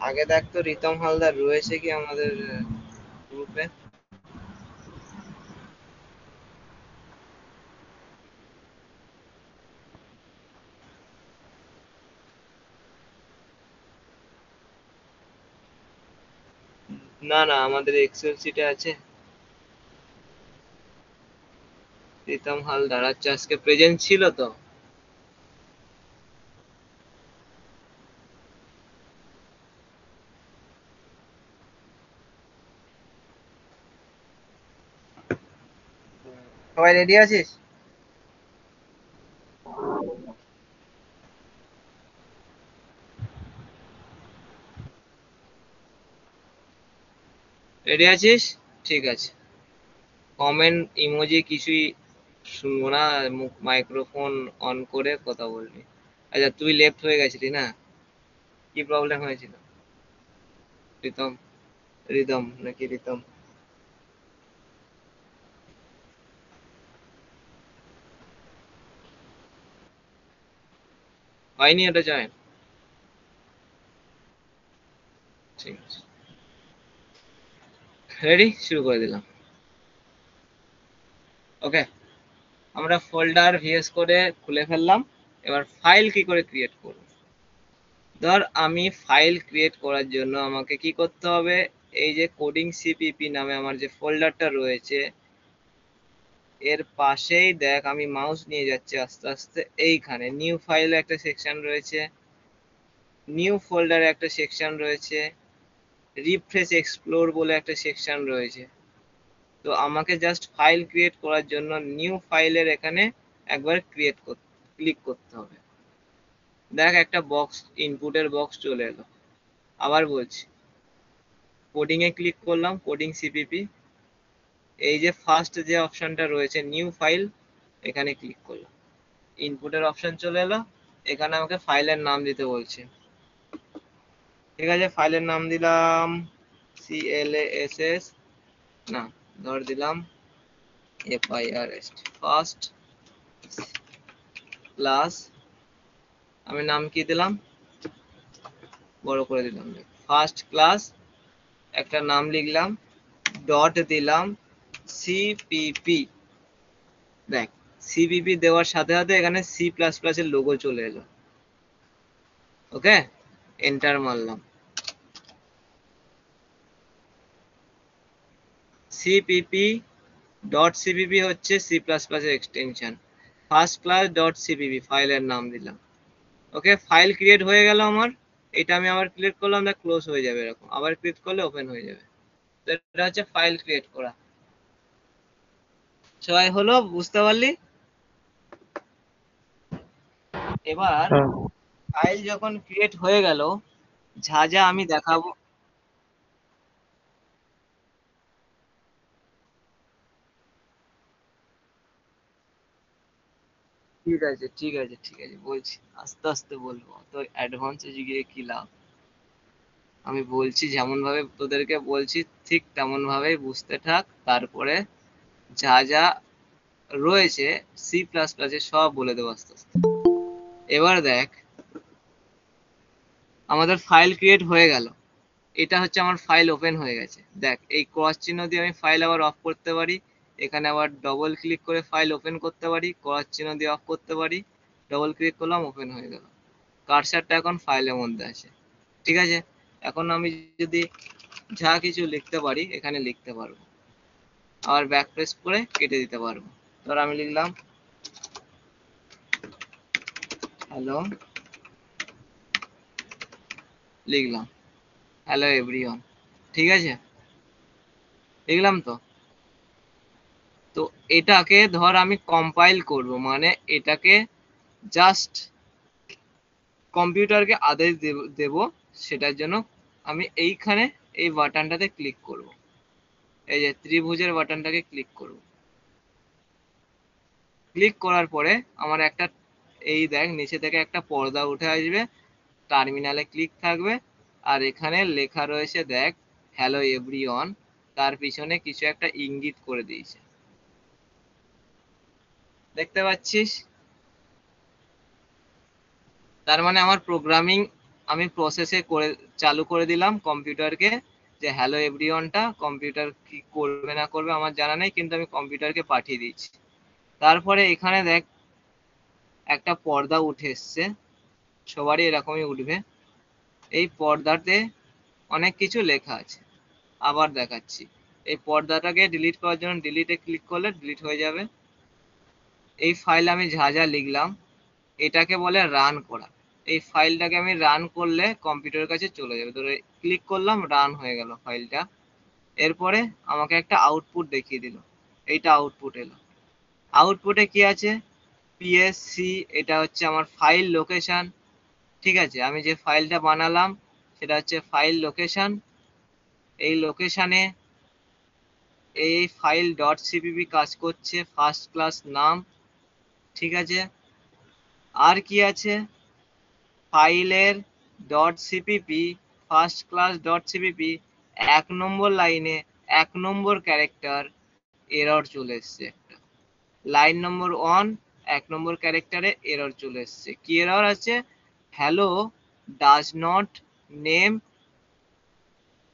আগে দেখ তো রিতম হালদার রয়েছে কি আমাদের গ্রুপে। না না, আমাদের এক্সেল শিটে আছে রিতম হালদার। আচ্ছা, আজকে প্রেজেন্ট ছিল তো? সবাই রেডি আছিস? রেডি আছিস? ঠিক আছে। কমেন্ট ইমোজি কিছুই শুনবো না, মুখ মাইক্রোফোন অন করে কথা বলবি। আচ্ছা, তুই লেফট হয়ে গেছিলি না? কি প্রবলেম হয়েছিল? রিতম, রিদম নাকি রিতম? হয়নি এটা জয়েন? ঠিক আছে, রেডি, শুরু করে দিলাম। ওকে, আমরা ফোল্ডার ভিএস করে খুলে ফেললাম। এবার ফাইল কি করে ক্রিয়েট করব? ধর আমি ফাইল ক্রিয়েট করার জন্য আমাকে কি করতে হবে, এই যে কোডিং সিপিপি নামে আমার যে ফোল্ডারটা রয়েছে এর পাশেই দেখ, আমি মাউস নিয়ে যাচ্ছি আস্তে আস্তে, এইখানে নিউ ফাইলে একটা সেকশন রয়েছে, নিউ ফোল্ডারে একটা সেকশন রয়েছে, রিফ্রেশ এক্সপ্লোর বলে একটা সেকশন রয়েছে। তো আমাকে জাস্ট ফাইল ক্রিয়েট করার জন্য নিউ ফাইলের এখানে একবার ক্লিক করতে হবে। দেখ একটা বক্স, ইনপুটের বক্স চলে এলো। আবার বলছি, কোডিং এ ক্লিক করলাম, কোডিং সিপিপি, এই যে ফার্স্ট যে অপশনটা রয়েছে নিউ ফাইল, এখানে ক্লিক করলাম, ইনপুটের অপশন চলে এলো। এখানে আমাকে ফাইলের নাম দিতে বলছে। ঠিক আছে, ফাইলের নাম দিলাম CLASS, না ধর দিলাম FIRST, ফার্স্ট ক্লাস। আমি নাম কি দিলাম, বড় করে দিলাম, ফার্স্ট ক্লাস, একটা নাম লিখলাম, ডট দিলাম সিপিপি। দেখ, সিপিপি দেওয়ার সাথে সাথে এখানে C++ এর লোগো চলে এলো। ওকে, এন্টার মারলাম। সিপিপি ডট সিপিপি হচ্ছে C++ এর extension. First class dot CPP ফাইলের নাম দিলাম। ওকে, ফাইল ক্রিয়েট হয়ে গেল আমার। এটা আমি আবার ক্লিক করলাম, দেখ ক্লোজ হয়ে যাবে এরকম, আবার ক্লিক করলে ওপেন হয়ে যাবে। তো এটা হচ্ছে ফাইল ক্রিয়েট করা। সবাই হলো, বুঝতে পারলি? এবার ফাইল যখন ক্রিয়েট হয়ে গেল, যা যা আমি দেখাবো। ঠিক আছে ঠিক আছে ঠিক আছে, বলছি আস্তে আস্তে বলবো, তো অ্যাডভান্সে গিয়ে কি লাভ। আমি বলছি যেমন ভাবে তোদেরকে বলছি ঠিক তেমন ভাবেই বুঝতে থাক, তারপরে যা যা রয়েছে C++ এ সব বলে দেবো আস্তে আস্তে। এবার দেখ, আমাদের ফাইল ক্রিয়েট হয়ে গেল, এটা হচ্ছে আমার ফাইল ওপেন হয়ে গেছে। দেখ, এই ক্রস চিহ্ন দিয়ে আমি ফাইল আবার অফ করতে পারি, এখানে আবার ডবল ক্লিক করে ফাইল ওপেন করতে পারি, ক্রস চিহ্ন দিয়ে অফ করতে পারি, ডবল ক্লিক করলাম, ওপেন হয়ে গেল। কার্সারটা এখন ফাইলের মধ্যে আছে। ঠিক আছে, এখন আমি যদি যা কিছু লিখতে পারি এখানে লিখতে পারবো, আবার ব্যাক প্রেস করে কেটে দিতে পারবো। ধর আমি লিখলাম হ্যালো, লিখলাম হ্যালো এভরিওয়ান। ঠিক আছে, লিখলাম তো। তো এটাকে ধর আমি কম্পাইল করব, মানে এটাকে জাস্ট কম্পিউটারকে আদেশ দেব, সেটার জন্য আমি এইখানে এই বাটনটাতে ক্লিক করব, এই যে ত্রিভুজের বাটনটাকে ক্লিক করব। ক্লিক করার পরে আমার একটা, এই দেখ নিচে থেকে একটা পর্দা উঠে আসবে, টার্মিনালে ক্লিক থাকবে, আর এখানে লেখা রয়েছে দেখ হ্যালো এভরিওয়ান, তার পিছনে কিছু একটা ইঙ্গিত করে দিয়েছে। দেখতে পাচ্ছিস? তার মানে আমার প্রোগ্রামিং আমি প্রসেসে করে চালু করে দিলাম কম্পিউটারকে, যে হ্যালো এভরিওয়ানটা কম্পিউটার কি করবে না করবে আমার জানা নেই, কিন্তু আমি কম্পিউটারকে পাঠিয়ে দিচ্ছি। তারপরে এখানে দেখ একটা পর্দা উঠে এসছে, সবারই এরকমই উঠবে। এই পর্দাতে অনেক কিছু লেখা আছে, আবার দেখাচ্ছি। এই পর্দাটাকে ডিলিট করার জন্য ডিলিটে ক্লিক করলে ডিলিট হয়ে যাবে। এই ফাইল আমি যা যা লিখলাম এটাকে বলে রান করা। এই ফাইলটাকে আমি রান করলে কম্পিউটারের কাছে চলে যাবে, ধরে ক্লিক করলাম রান হয়ে গেল ফাইলটা। এরপরে আমাকে একটা আউটপুট দেখিয়ে দিল, এইটা আউটপুট এলো। আউটপুটে কি আছে? পিএসসি, এটা হচ্ছে আমার ফাইল লোকেশন। ঠিক আছে, আমি যে ফাইলটা বানালাম সেটা হচ্ছে ফাইল লোকেশন। এই লোকেশনে এই ফাইল ডট সিপিপি কাজ করছে, ফার্স্ট ক্লাস নাম। ঠিক আছে, আর কি আছে? ফাইলের dot CPP first class dot CPP 1 নম্বর লাইনে 1 নম্বর ক্যারেক্টার এরর চলে এসছে একটা। লাইন নম্বর 1 1 নম্বর ক্যারেক্টারে এরর চলে এসছে। কি এরর আছে? Hello does not name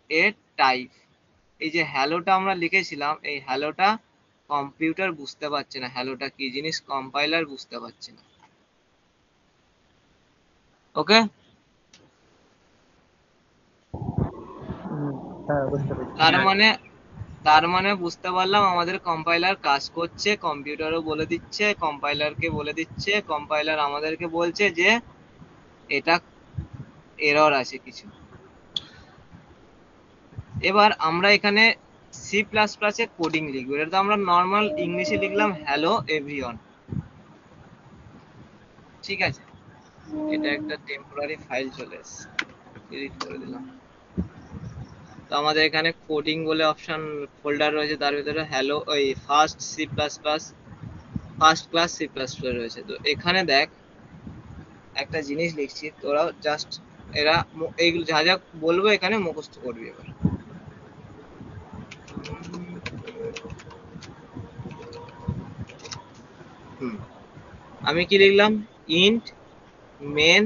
A type. এই যে হ্যালোটা আমরা লিখেছিলাম, এই হ্যালোটা কম্পিউটার বুঝতে পারছে না, হ্যালোটা কি জিনিস কম্পাইলার বুঝতে পারছে না। ওকে, হ্যাঁ বুঝতে পেরেছি। তার মানে বুঝতে পারলাম আমাদের কম্পাইলার কাজ করছে, কম্পিউটারও বলে দিচ্ছে, কম্পাইলারকে বলে দিচ্ছে, কম্পাইলার আমাদেরকে বলছে যে এটা এরর আছে কিছু। এবার আমরা এখানে সি প্লাস প্লাস এ কোডিং লিখবো। এটা তো আমরা নর্মাল ইংলিশে লিখলাম হ্যালো এভরিওয়ান। ঠিক আছে, এটা একটা টেম্পোরারি ফাইল চলে এসেছে, ডিলিট করে দিলাম। তো আমাদের এখানে কোডিং বলে অপশন ফোল্ডার রয়েছে, তার ভিতরে হ্যালো ওই first C plus plus first class C plus plus রয়েছে। তো এখানে দেখ একটা জিনিস লিখছি, তোরা জাস্ট এরা এইগুলো যা যা বলবো এখানে মুখস্থ করবি। এবার আমি কি লিখলাম? Int main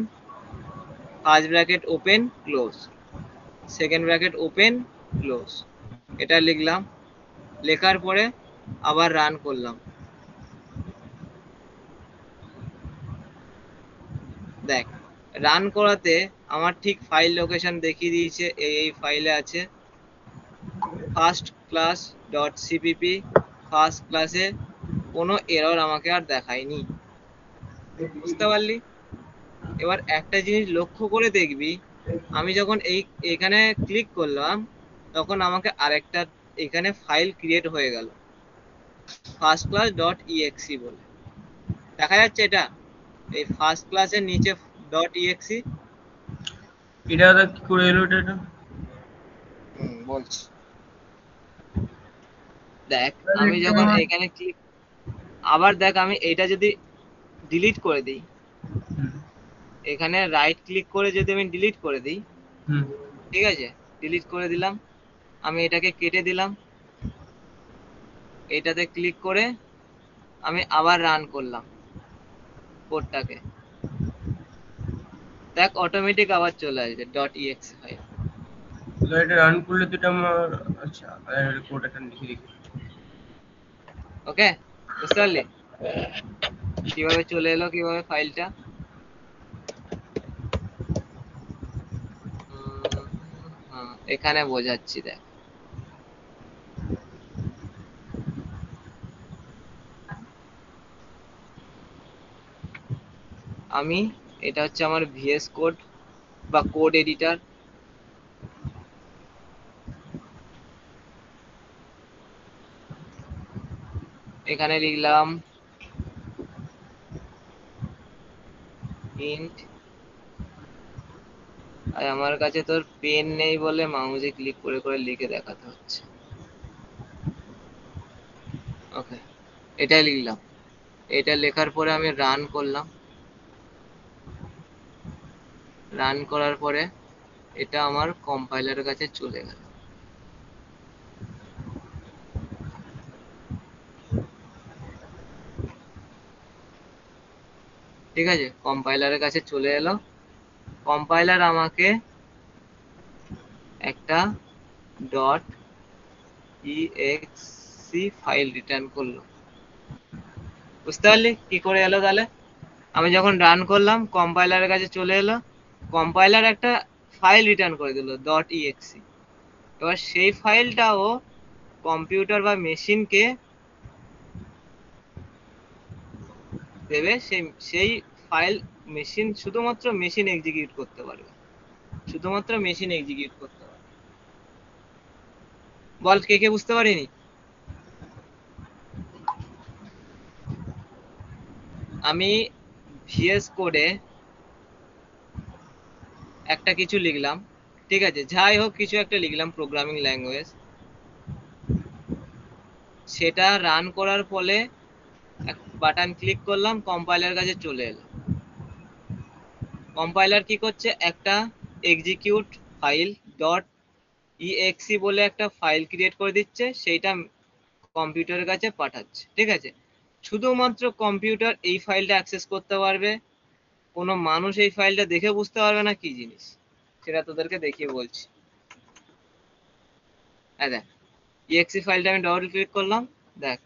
first bracket open close second bracket open close, এটা লিখলাম। লেখার পরে আবার রান করলাম। দেখ রান করাতে আমার ঠিক ফাইল লোকেশন দেখিয়ে দিয়েছে, এই ফাইলে আছে first class dot CPP. First ক্লাসে কোনো এরর আমাকে আর দেখায়নি, বুঝতে পারলি? এবার একটা জিনিস লক্ষ্য করে দেখবি, আমি যখন এখানে ক্লিক করলাম তখন আমাকে আরেকটা এখানে ফাইল ক্রিয়েট হয়ে গেল ফার্স্ট ক্লাস ডট ইএক্সি বলে, দেখা যাচ্ছে এটা এই ফার্স্ট ক্লাসের নিচে ডট ইএক্সি। এটা দাদা কি করে এলো এটা? বলছি, দেখ আমি যখন এখানে ক্লিক, আবার দেখ আমি এটা যদি ডিলিট করে দিই, এখানে রাইট ক্লিক করে যদি আমি ডিলিট করে দিই, ঠিক আছে, ডিলিট করে দিলাম, আমি এটাকে কেটে দিলাম, এটাতে ক্লিক করে আমি আবার রান করলাম কোডটাকে, দেখ অটোমেটিক আবার চলে আসবে ডট ইএক্সি ফাইল। এটা রান করলে তো এটা আমার, আচ্ছা কোড একটা লিখে দিই। ওকে, বুঝতে পারলি কিভাবে চলে এলো, কিভাবে ফাইলটা? এখানে বোঝাচ্ছি, দেখ আমি এটা হচ্ছে আমার ভিএস কোড বা কোড এডিটর। এখানে লিখলাম ইন্ট, আর আমার কাছে তোর পেন নেই বলে মাউসে ক্লিক করে করে লিখে দেখাতে হচ্ছে। ওকে, এটাই লিখলাম। এটা লেখার পরে আমি রান করলাম। রান করার পরে এটা আমার কম্পাইলারের কাছে চলে গেল। ঠিক আছে, কম্পাইলারের কাছে চলে এলো, কম্পাইলার আমাকে একটা ডট exe ফাইল রিটার্ন করলো। বুঝতে পারলি কি করে এলো? তাহলে আমি যখন রান করলাম কম্পাইলারের কাছে চলে এলো, কম্পাইলার একটা ফাইল রিটার্ন করে দিল .exe। এবার সেই ফাইলটা ও কম্পিউটার বা মেশিনকে দেবে, সেই ফাইল মেশিন, শুধুমাত্র মেশিন এক্সিকিউট করতে পারবে, শুধুমাত্র মেশিন এক্সিকিউট করতে পারবে। বল কে কে বুঝতে পারিনি? আমি ভিএস কোডে একটা কিছু লিখলাম, ঠিক আছে, যাই হোক কিছু একটা লিখলাম প্রোগ্রামিং ল্যাঙ্গুয়েজ, সেটা রান করার ফলে বাটন ক্লিক করলাম, কম্পাইলার কাছে চলে এলো। কম্পাইলার কি করছে? একটা এক্সিকিউট ফাইল .exe বলে একটা ফাইল ক্রিয়েট করে দিচ্ছে, সেইটা কম্পিউটারের কাছে পাঠাচ্ছে। ঠিক আছে, শুধুমাত্র কম্পিউটার এই ফাইলটা অ্যাক্সেস করতে পারবে, কোনো মানুষ এই ফাইলটা দেখে বুঝতে পারবে না কি জিনিস, সেটা তোদেরকে দেখিয়ে বলছি। দেখ exe ফাইলটা আমি ডবল ক্লিক করলাম, দেখ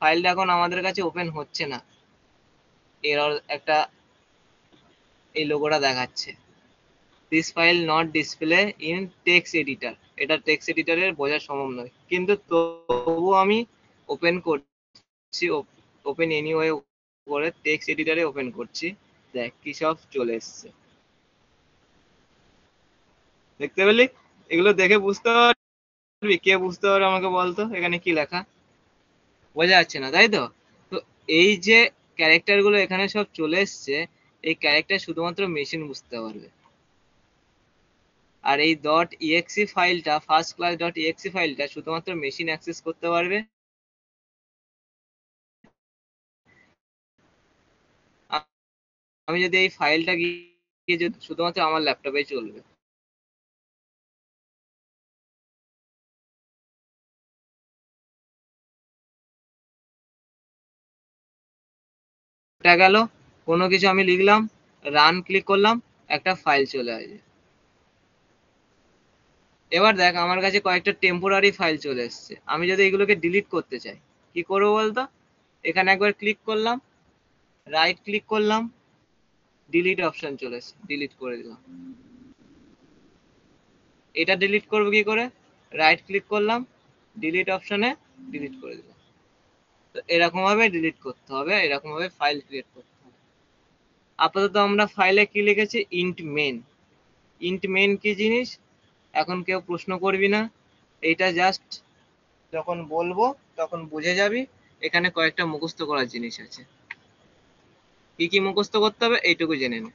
ফাইলটা এখন আমাদের কাছে ওপেন হচ্ছে না, এরর একটা এই লোগোটা দেখাচ্ছে, this file not display in text editor. এটা টেক্সট এডিটরের বোঝা সম্ভব নয়, কিন্তু তবু আমি ওপেন করছি, ওপেন এনিওয়ে করে টেক্সট এডিটরে ওপেন করছি, দেখ কি সব চলে এসছে, দেখতে পেলি? এগুলো দেখে বুঝতে পারবি? কে বুঝতে পারবে আমাকে বলতো এখানে কি লেখা? বোঝা যাচ্ছে না তাই তো? তো এই যে ক্যারেক্টার গুলো এখানে সব চলে এসছে, এই ক্যারেক্টার শুধুমাত্র মেশিন বুঝতে পারবে। আর এই .exe ফাইলটা, ফার্স্ট ক্লাস .exe ফাইলটা শুধুমাত্র মেশিন অ্যাক্সেস করতে পারবে। আমি যদি এই ফাইলটা গিয়ে শুধুমাত্র আমার ল্যাপটপে চলবে। এটা গেল, কোনো কিছু আমি লিখলাম, রান ক্লিক করলাম, একটা ফাইল চলে আসবে। এবার দেখ আমার কাছে কয়েকটা টেম্পোরারি ফাইল চলে এসছে, আমি যদি এগুলোকে ডিলিট করতে চাই কি করবো বলতো? এখানে একবার ক্লিক করলাম, রাইট ক্লিক করলাম, ডিলিট অপশন চলে এসছে, ডিলিট করে দিলাম। এটা ডিলিট করবো কি করে? রাইট ক্লিক করলাম, ডিলিট অপশনে ডিলিট করে দিলাম। তো এরকম ভাবে ডিলিট করতে হবে, এরকম ভাবে ফাইল ক্রিয়েট করতে হবে। আপাতত আমরা ফাইলে কি লিখেছি? Int main. ইন্ট মেন কি জিনিস এখন কেউ প্রশ্ন করবি না, এইটা জাস্ট যখন বলবো তখন বুঝে যাবি। এখানে কয়েকটা মুখস্থ করার জিনিস আছে, কি কি মুখস্থ করতে হবে এইটুকু জেনে নে।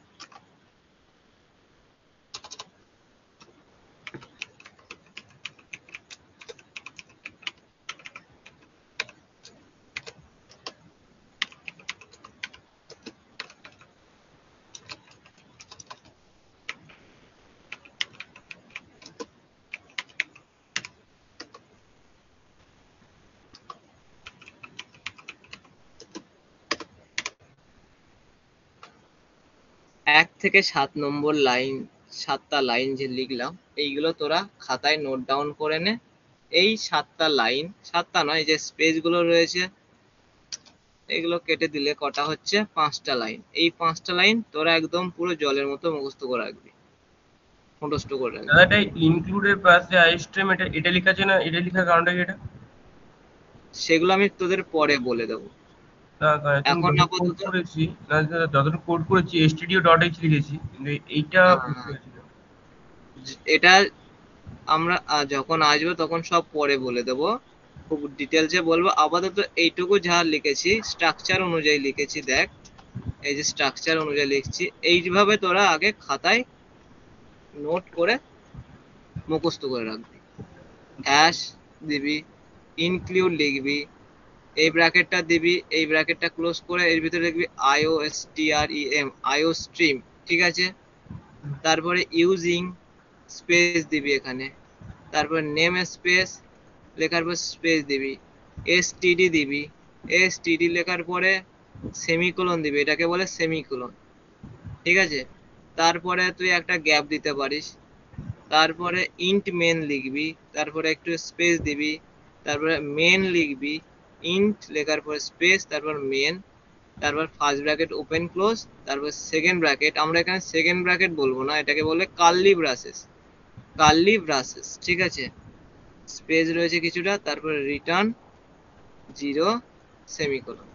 এক থেকে 7 নম্বর লাইন, 7টা লাইন যে লিখলাম, এইগুলো তোরা খাতায় নোট ডাউন করে নে। এই 7টা লাইন, 7টা নয়, যে স্পেস গুলো রয়েছে এগুলো কেটে দিলে কটা হচ্ছে? 5টা লাইন। এই 5টা লাইন তোরা একদম পুরো জলের মতো মুখস্থ করে রাখবি, মুখস্থ করে রাখবি। দাদা এটা ইনক্লুডের পাশে আইস্ট্রিম, এটা লেখা আছে না? এটা লেখার কারণটা কি? এটা সেগুলো আমি তোদের পরে বলে দেবো, এখন কোড আপাতত করেছি না, যতটুকু কোড করেছি stdio.h লিখেছি, কিন্তু এইটা বুঝতে পারছি না। এটা আমরা যখন আসবো তখন সব পরে বলে দেবো, খুব ডিটেলসে বলবো। আপাতত এইটুকু যা লিখেছি স্ট্রাকচার অনুযায়ী লিখেছি, দেখ এই যে স্ট্রাকচার অনুযায়ী লিখছি, এইভাবে তোরা আগে খাতায় নোট করে মুখস্থ করে রাখবি। হ্যাশ দিবি, ইনক্লুড লিখবি, এই ব্র্যাকেটটা দিবি, এই ব্র্যাকেটটা ক্লোজ করে এর ভিতরে লিখবি IOSTREM, IO স্ট্রিম, ঠিক আছে। তারপরে ইউজিং স্পেস দিবি এখানে, তারপর নেম স্পেস লেখার পর স্পেস দিবি, STD দিবি, STD লেখার পরে সেমিকোলন দিবি, এটাকে বলে সেমিকোলন। ঠিক আছে, তারপরে তুই একটা গ্যাপ দিতে পারিস, তারপরে ইন্ট মেন লিখবি, তারপরে একটু স্পেস দিবি, তারপরে মেন লিখবি, ইন্ট লেখার পরে স্পেস, তারপর মেন, তারপর ফার্স্ট ব্র্যাকেট ওপেন ক্লোজ, তারপর সেকেন্ড ব্র্যাকেট, আমরা এখানে সেকেন্ড ব্র্যাকেট বলবো না, এটাকে বলে কার্লি ব্রাসেস, কার্লি ব্রাসেস। ঠিক আছে, স্পেস রয়েছে কিছুটা, তারপরে রিটার্ন 0 সেমিকোলন।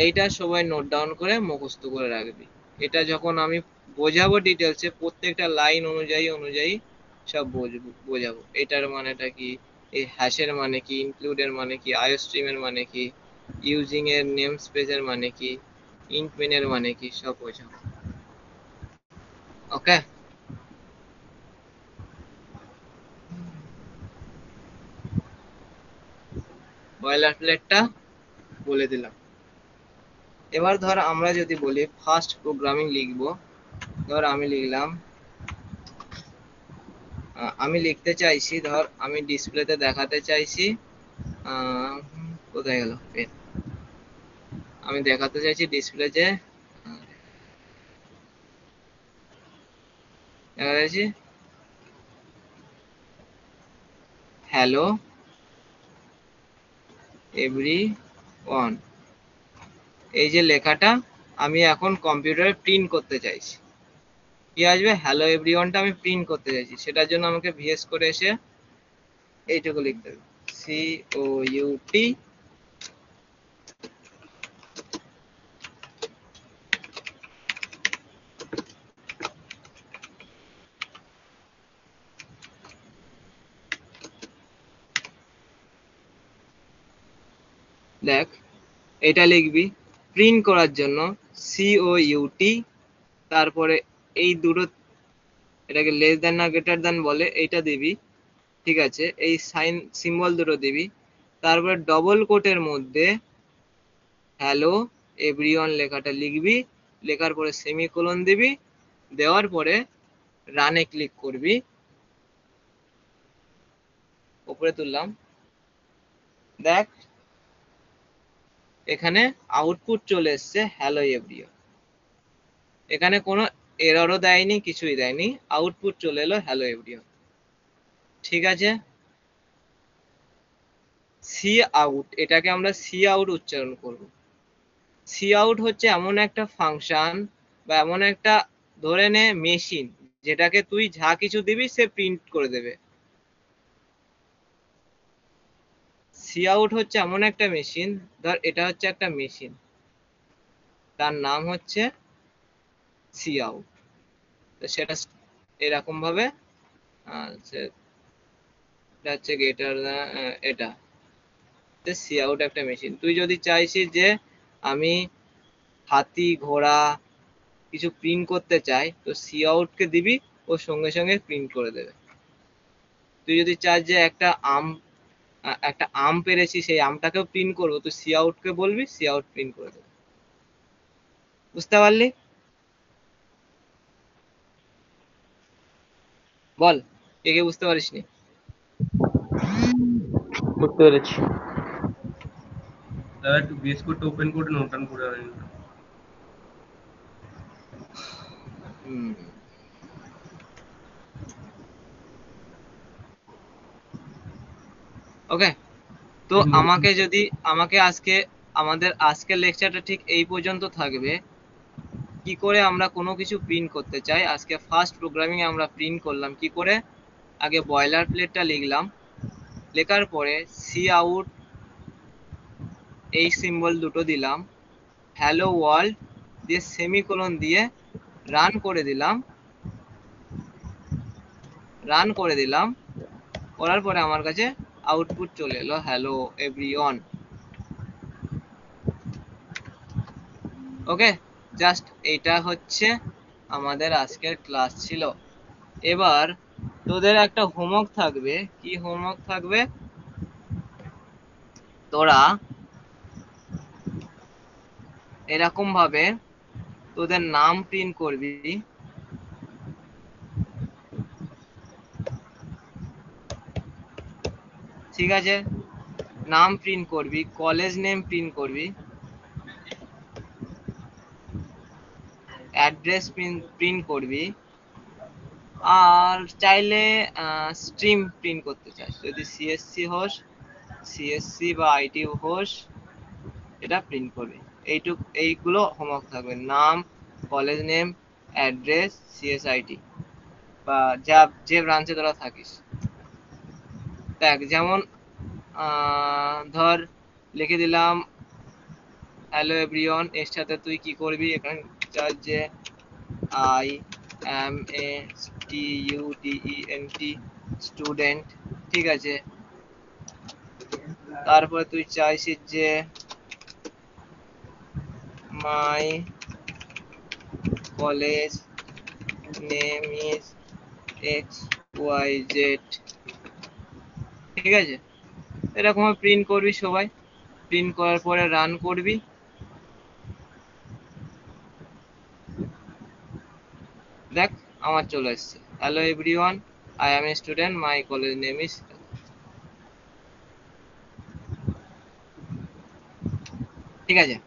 এইটা সবাই নোট ডাউন করে মুখস্থ করে রাখবি। এটা যখন আমি বোঝাবো ডিটেলসে, প্রত্যেকটা লাইন অনুযায়ী অনুযায়ী সব বোঝাবো। এটার মানেটা কি, এই হ্যাশের মানে কি, ইনক্লুডের মানে কি, আইওস্ট্রিমের মানে কি, ইউজিং এর নেম স্পেসের মানে কি, ইন্ট মেনের মানে কি, সব বোঝাবো। ওকে, বয়লার প্লেটটা বলে দিলাম। এবার ধর আমরা যদি বলি ফার্স্ট প্রোগ্রামিং লিখবো, ধর আমি লিখলাম, আমি লিখতে চাইছি, ধর আমি ডিসপ্লেতে দেখাতে চাইছি, কোথায় গেল পেন, আমি দেখাতে চাইছি ডিসপ্লে যে দেখা যাচ্ছে হ্যালো এভরিওয়ান, এই যে লেখাটা আমি এখন কম্পিউটারে প্রিন্ট করতে চাইছি। কি আসবে, হ্যালো এভরিওয়ানটা আমি প্রিন্ট করতে চাইছি, সেটার জন্য আমাকে ভিএস করে এসে এইটুকু লিখতে হবে, COUT দেখ, এটা লিখবি প্রিন্ট করার জন্য COUT, তারপরে এই দুটো, এটাকে লেস দেন না গ্রেটার দেন বলে, এইটা দিবি। ঠিক আছে, এই সাইন সিম্বল দুটো দিবি, তারপরে ডবল কোটের মধ্যে হ্যালো এভরিওয়ান লেখাটা লিখবি, লেখার পরে সেমিকোলন দিবি, দেওয়ার পরে রানে ক্লিক করবি, উপরে তুললাম, দেখ এখানে আউটপুট চলে এসছে হ্যালো এভরিওয়ান। এখানে কোনো এররও দেয়নি, কিছুই দেয়নি, আউটপুট চলে এলো হ্যালো এভরিওয়ান। ঠিক আছে, সি আউট, এটাকে আমরা সি আউট উচ্চারণ করব। সি আউট হচ্ছে এমন একটা ফাংশন বা এমন একটা, ধরে নে মেশিন, যেটাকে তুই যা কিছু দিবি সে প্রিন্ট করে দেবে। সি আউট হচ্ছে এমন একটা মেশিন, ধর এটা হচ্ছে একটা মেশিন, তার নাম হচ্ছে সি আউট। তো সেটা এরকম ভাবে এটা হচ্ছে গেটার, এটা সি আউট একটা মেশিন। তুই যদি চাইছিস যে আমি হাতি ঘোড়া কিছু প্রিন্ট করতে চাই, তো সি আউট কে দিবি, ও সঙ্গে সঙ্গে প্রিন্ট করে দেবে। তুই যদি চাস যে একটা আম পেরেছি, সেই আমটাকেও প্রিন্ট করবো, তুই সি আউট কে বলবি, সি আউট প্রিন্ট করে দেবে। বুঝতে পারলি? বল, কে কে বুঝতে পারিসনি? বুঝতে পেরেছি। দাদা একটু বেস কোডটা ওপেন করে নোট ডাউন করে আনি। ওকে, তো আমাকে আজকে, আমাদের আজকের লেকচারটা ঠিক এই পর্যন্ত থাকবে। কি করে আমরা কোনো কিছু প্রিন্ট করতে চাই, আজকে ফার্স্ট প্রোগ্রামিং আমরা প্রিন্ট করলাম কি করে। আগে বয়লার প্লেটটা লিখলাম, লেখার পরে সি আউট এই সিম্বল দুটো দিলাম, হ্যালো ওয়ার্ল্ড দিয়ে সেমিকোলন দিয়ে রান করে দিলাম, করার পরে আমার কাছে আউটপুট চলে এলো হ্যালো এভরিওয়ান। ওকে, জাস্ট এটা হচ্ছে আমাদের আজকের ক্লাস ছিল। এবার তোদের একটা হোমওয়ার্ক থাকবে। কি হোমওয়ার্ক থাকবে? তোরা এরকম ভাবে তোদের নাম প্রিন্ট করবি, ঠিক আছে, নাম প্রিন্ট করবি, কলেজ নেম প্রিন্ট করবি, অ্যাড্রেস প্রিন্ট করবি, আর চাইলে স্ট্রিম প্রিন্ট করতে চাস, যদি সিএসসি বা আইটি হোস, এটা প্রিন্ট করবি। এইগুলো হোমওয়ার্ক থাকবে, নাম, কলেজ নেম, অ্যাড্রেস, সিএসআইটি বা যে ব্রাঞ্চে তোরা থাকিস। দেখ যেমন ধর লিখে দিলাম হ্যালো এভরিওয়ান, এর সাথে তুই কি করবি, এখানে চাস যে I am a student, student, ঠিক আছে। তারপরে তুই চাইছিস যে my college name is X Y Z, ঠিক আছে। এরকম প্রিন্ট করবি সবাই, প্রিন্ট করার পরে রান করবি। দেখ আমার চলে এসছে, hello everyone, I am a student, my college name is, ঠিক আছে।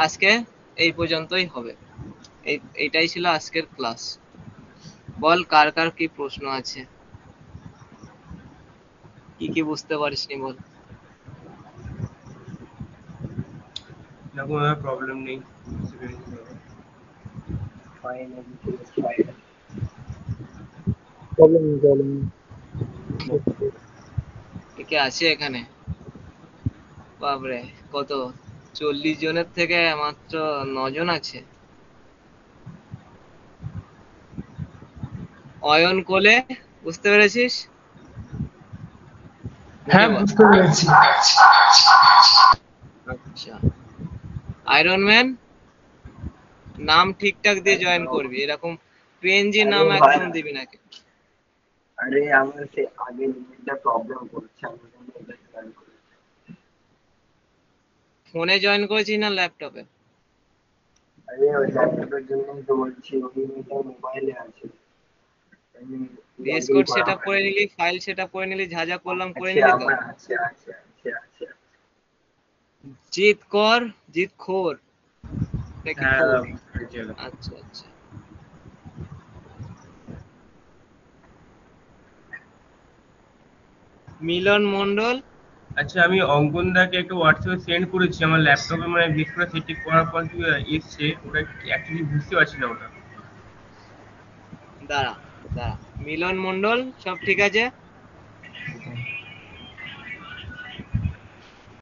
আজকে এই পর্যন্তই হবে, এইটাই ছিল আজকের ক্লাস। বল কার কার কি প্রশ্ন আছে, কি বুঝতে পারিসনি বল। না কোনো প্রবলেম নেই, বুঝতে পেরেছি সব। Fine, fine. প্রবলেম কে আছে এখানে? বাপরে, কত 40 জনের থেকে মাত্র 9 জন আছে। অয়ন কোলে, বুঝতে পেরেছিস? হ্যাঁ, মুখে বল। বুঝতে পেরেছি। আচ্ছা, আয়রন ম্যান নাম ঠিকঠাক দিয়ে জয়েন করবি, এরকম পিএনজি আরে নাম ভাই, একদম দিবি না। আরে আমার সে আগে লিমিটটা প্রবলেম করছে, আমি জন্য এটা জয়েন করি। ফোনে জয়েন করেছিস না ল্যাপটপে? আরে ওই ল্যাপটপের জন্যই তো বলছি, ওই লিমিটটা মোবাইলে আছে। আমি ভিএস login কোড করা সেটআপ করে হয়নি। নিলি, ফাইল সেটআপ করে নিলি, যা যা করলাম করে আছে নিলি তো? আমার, আছে। জিত কর, জিত খোর নাকি হ্যাঁ খোর? বুঝতে পেরেছি এবার। আচ্ছা আচ্ছা। মিলন মন্ডল, আচ্ছা আমি অঙ্কন দাকে একটা হোয়াটসঅ্যাপে সেন্ড করেছি, আমার ল্যাপটপে মানে ডিসপ্লে সেটিং করার পর কি এসছে, ওটা অ্যাকচুয়ালি বুঝতে পারছি না ওটা। দাঁড়া, মিলন মন্ডল সব ঠিক আছে?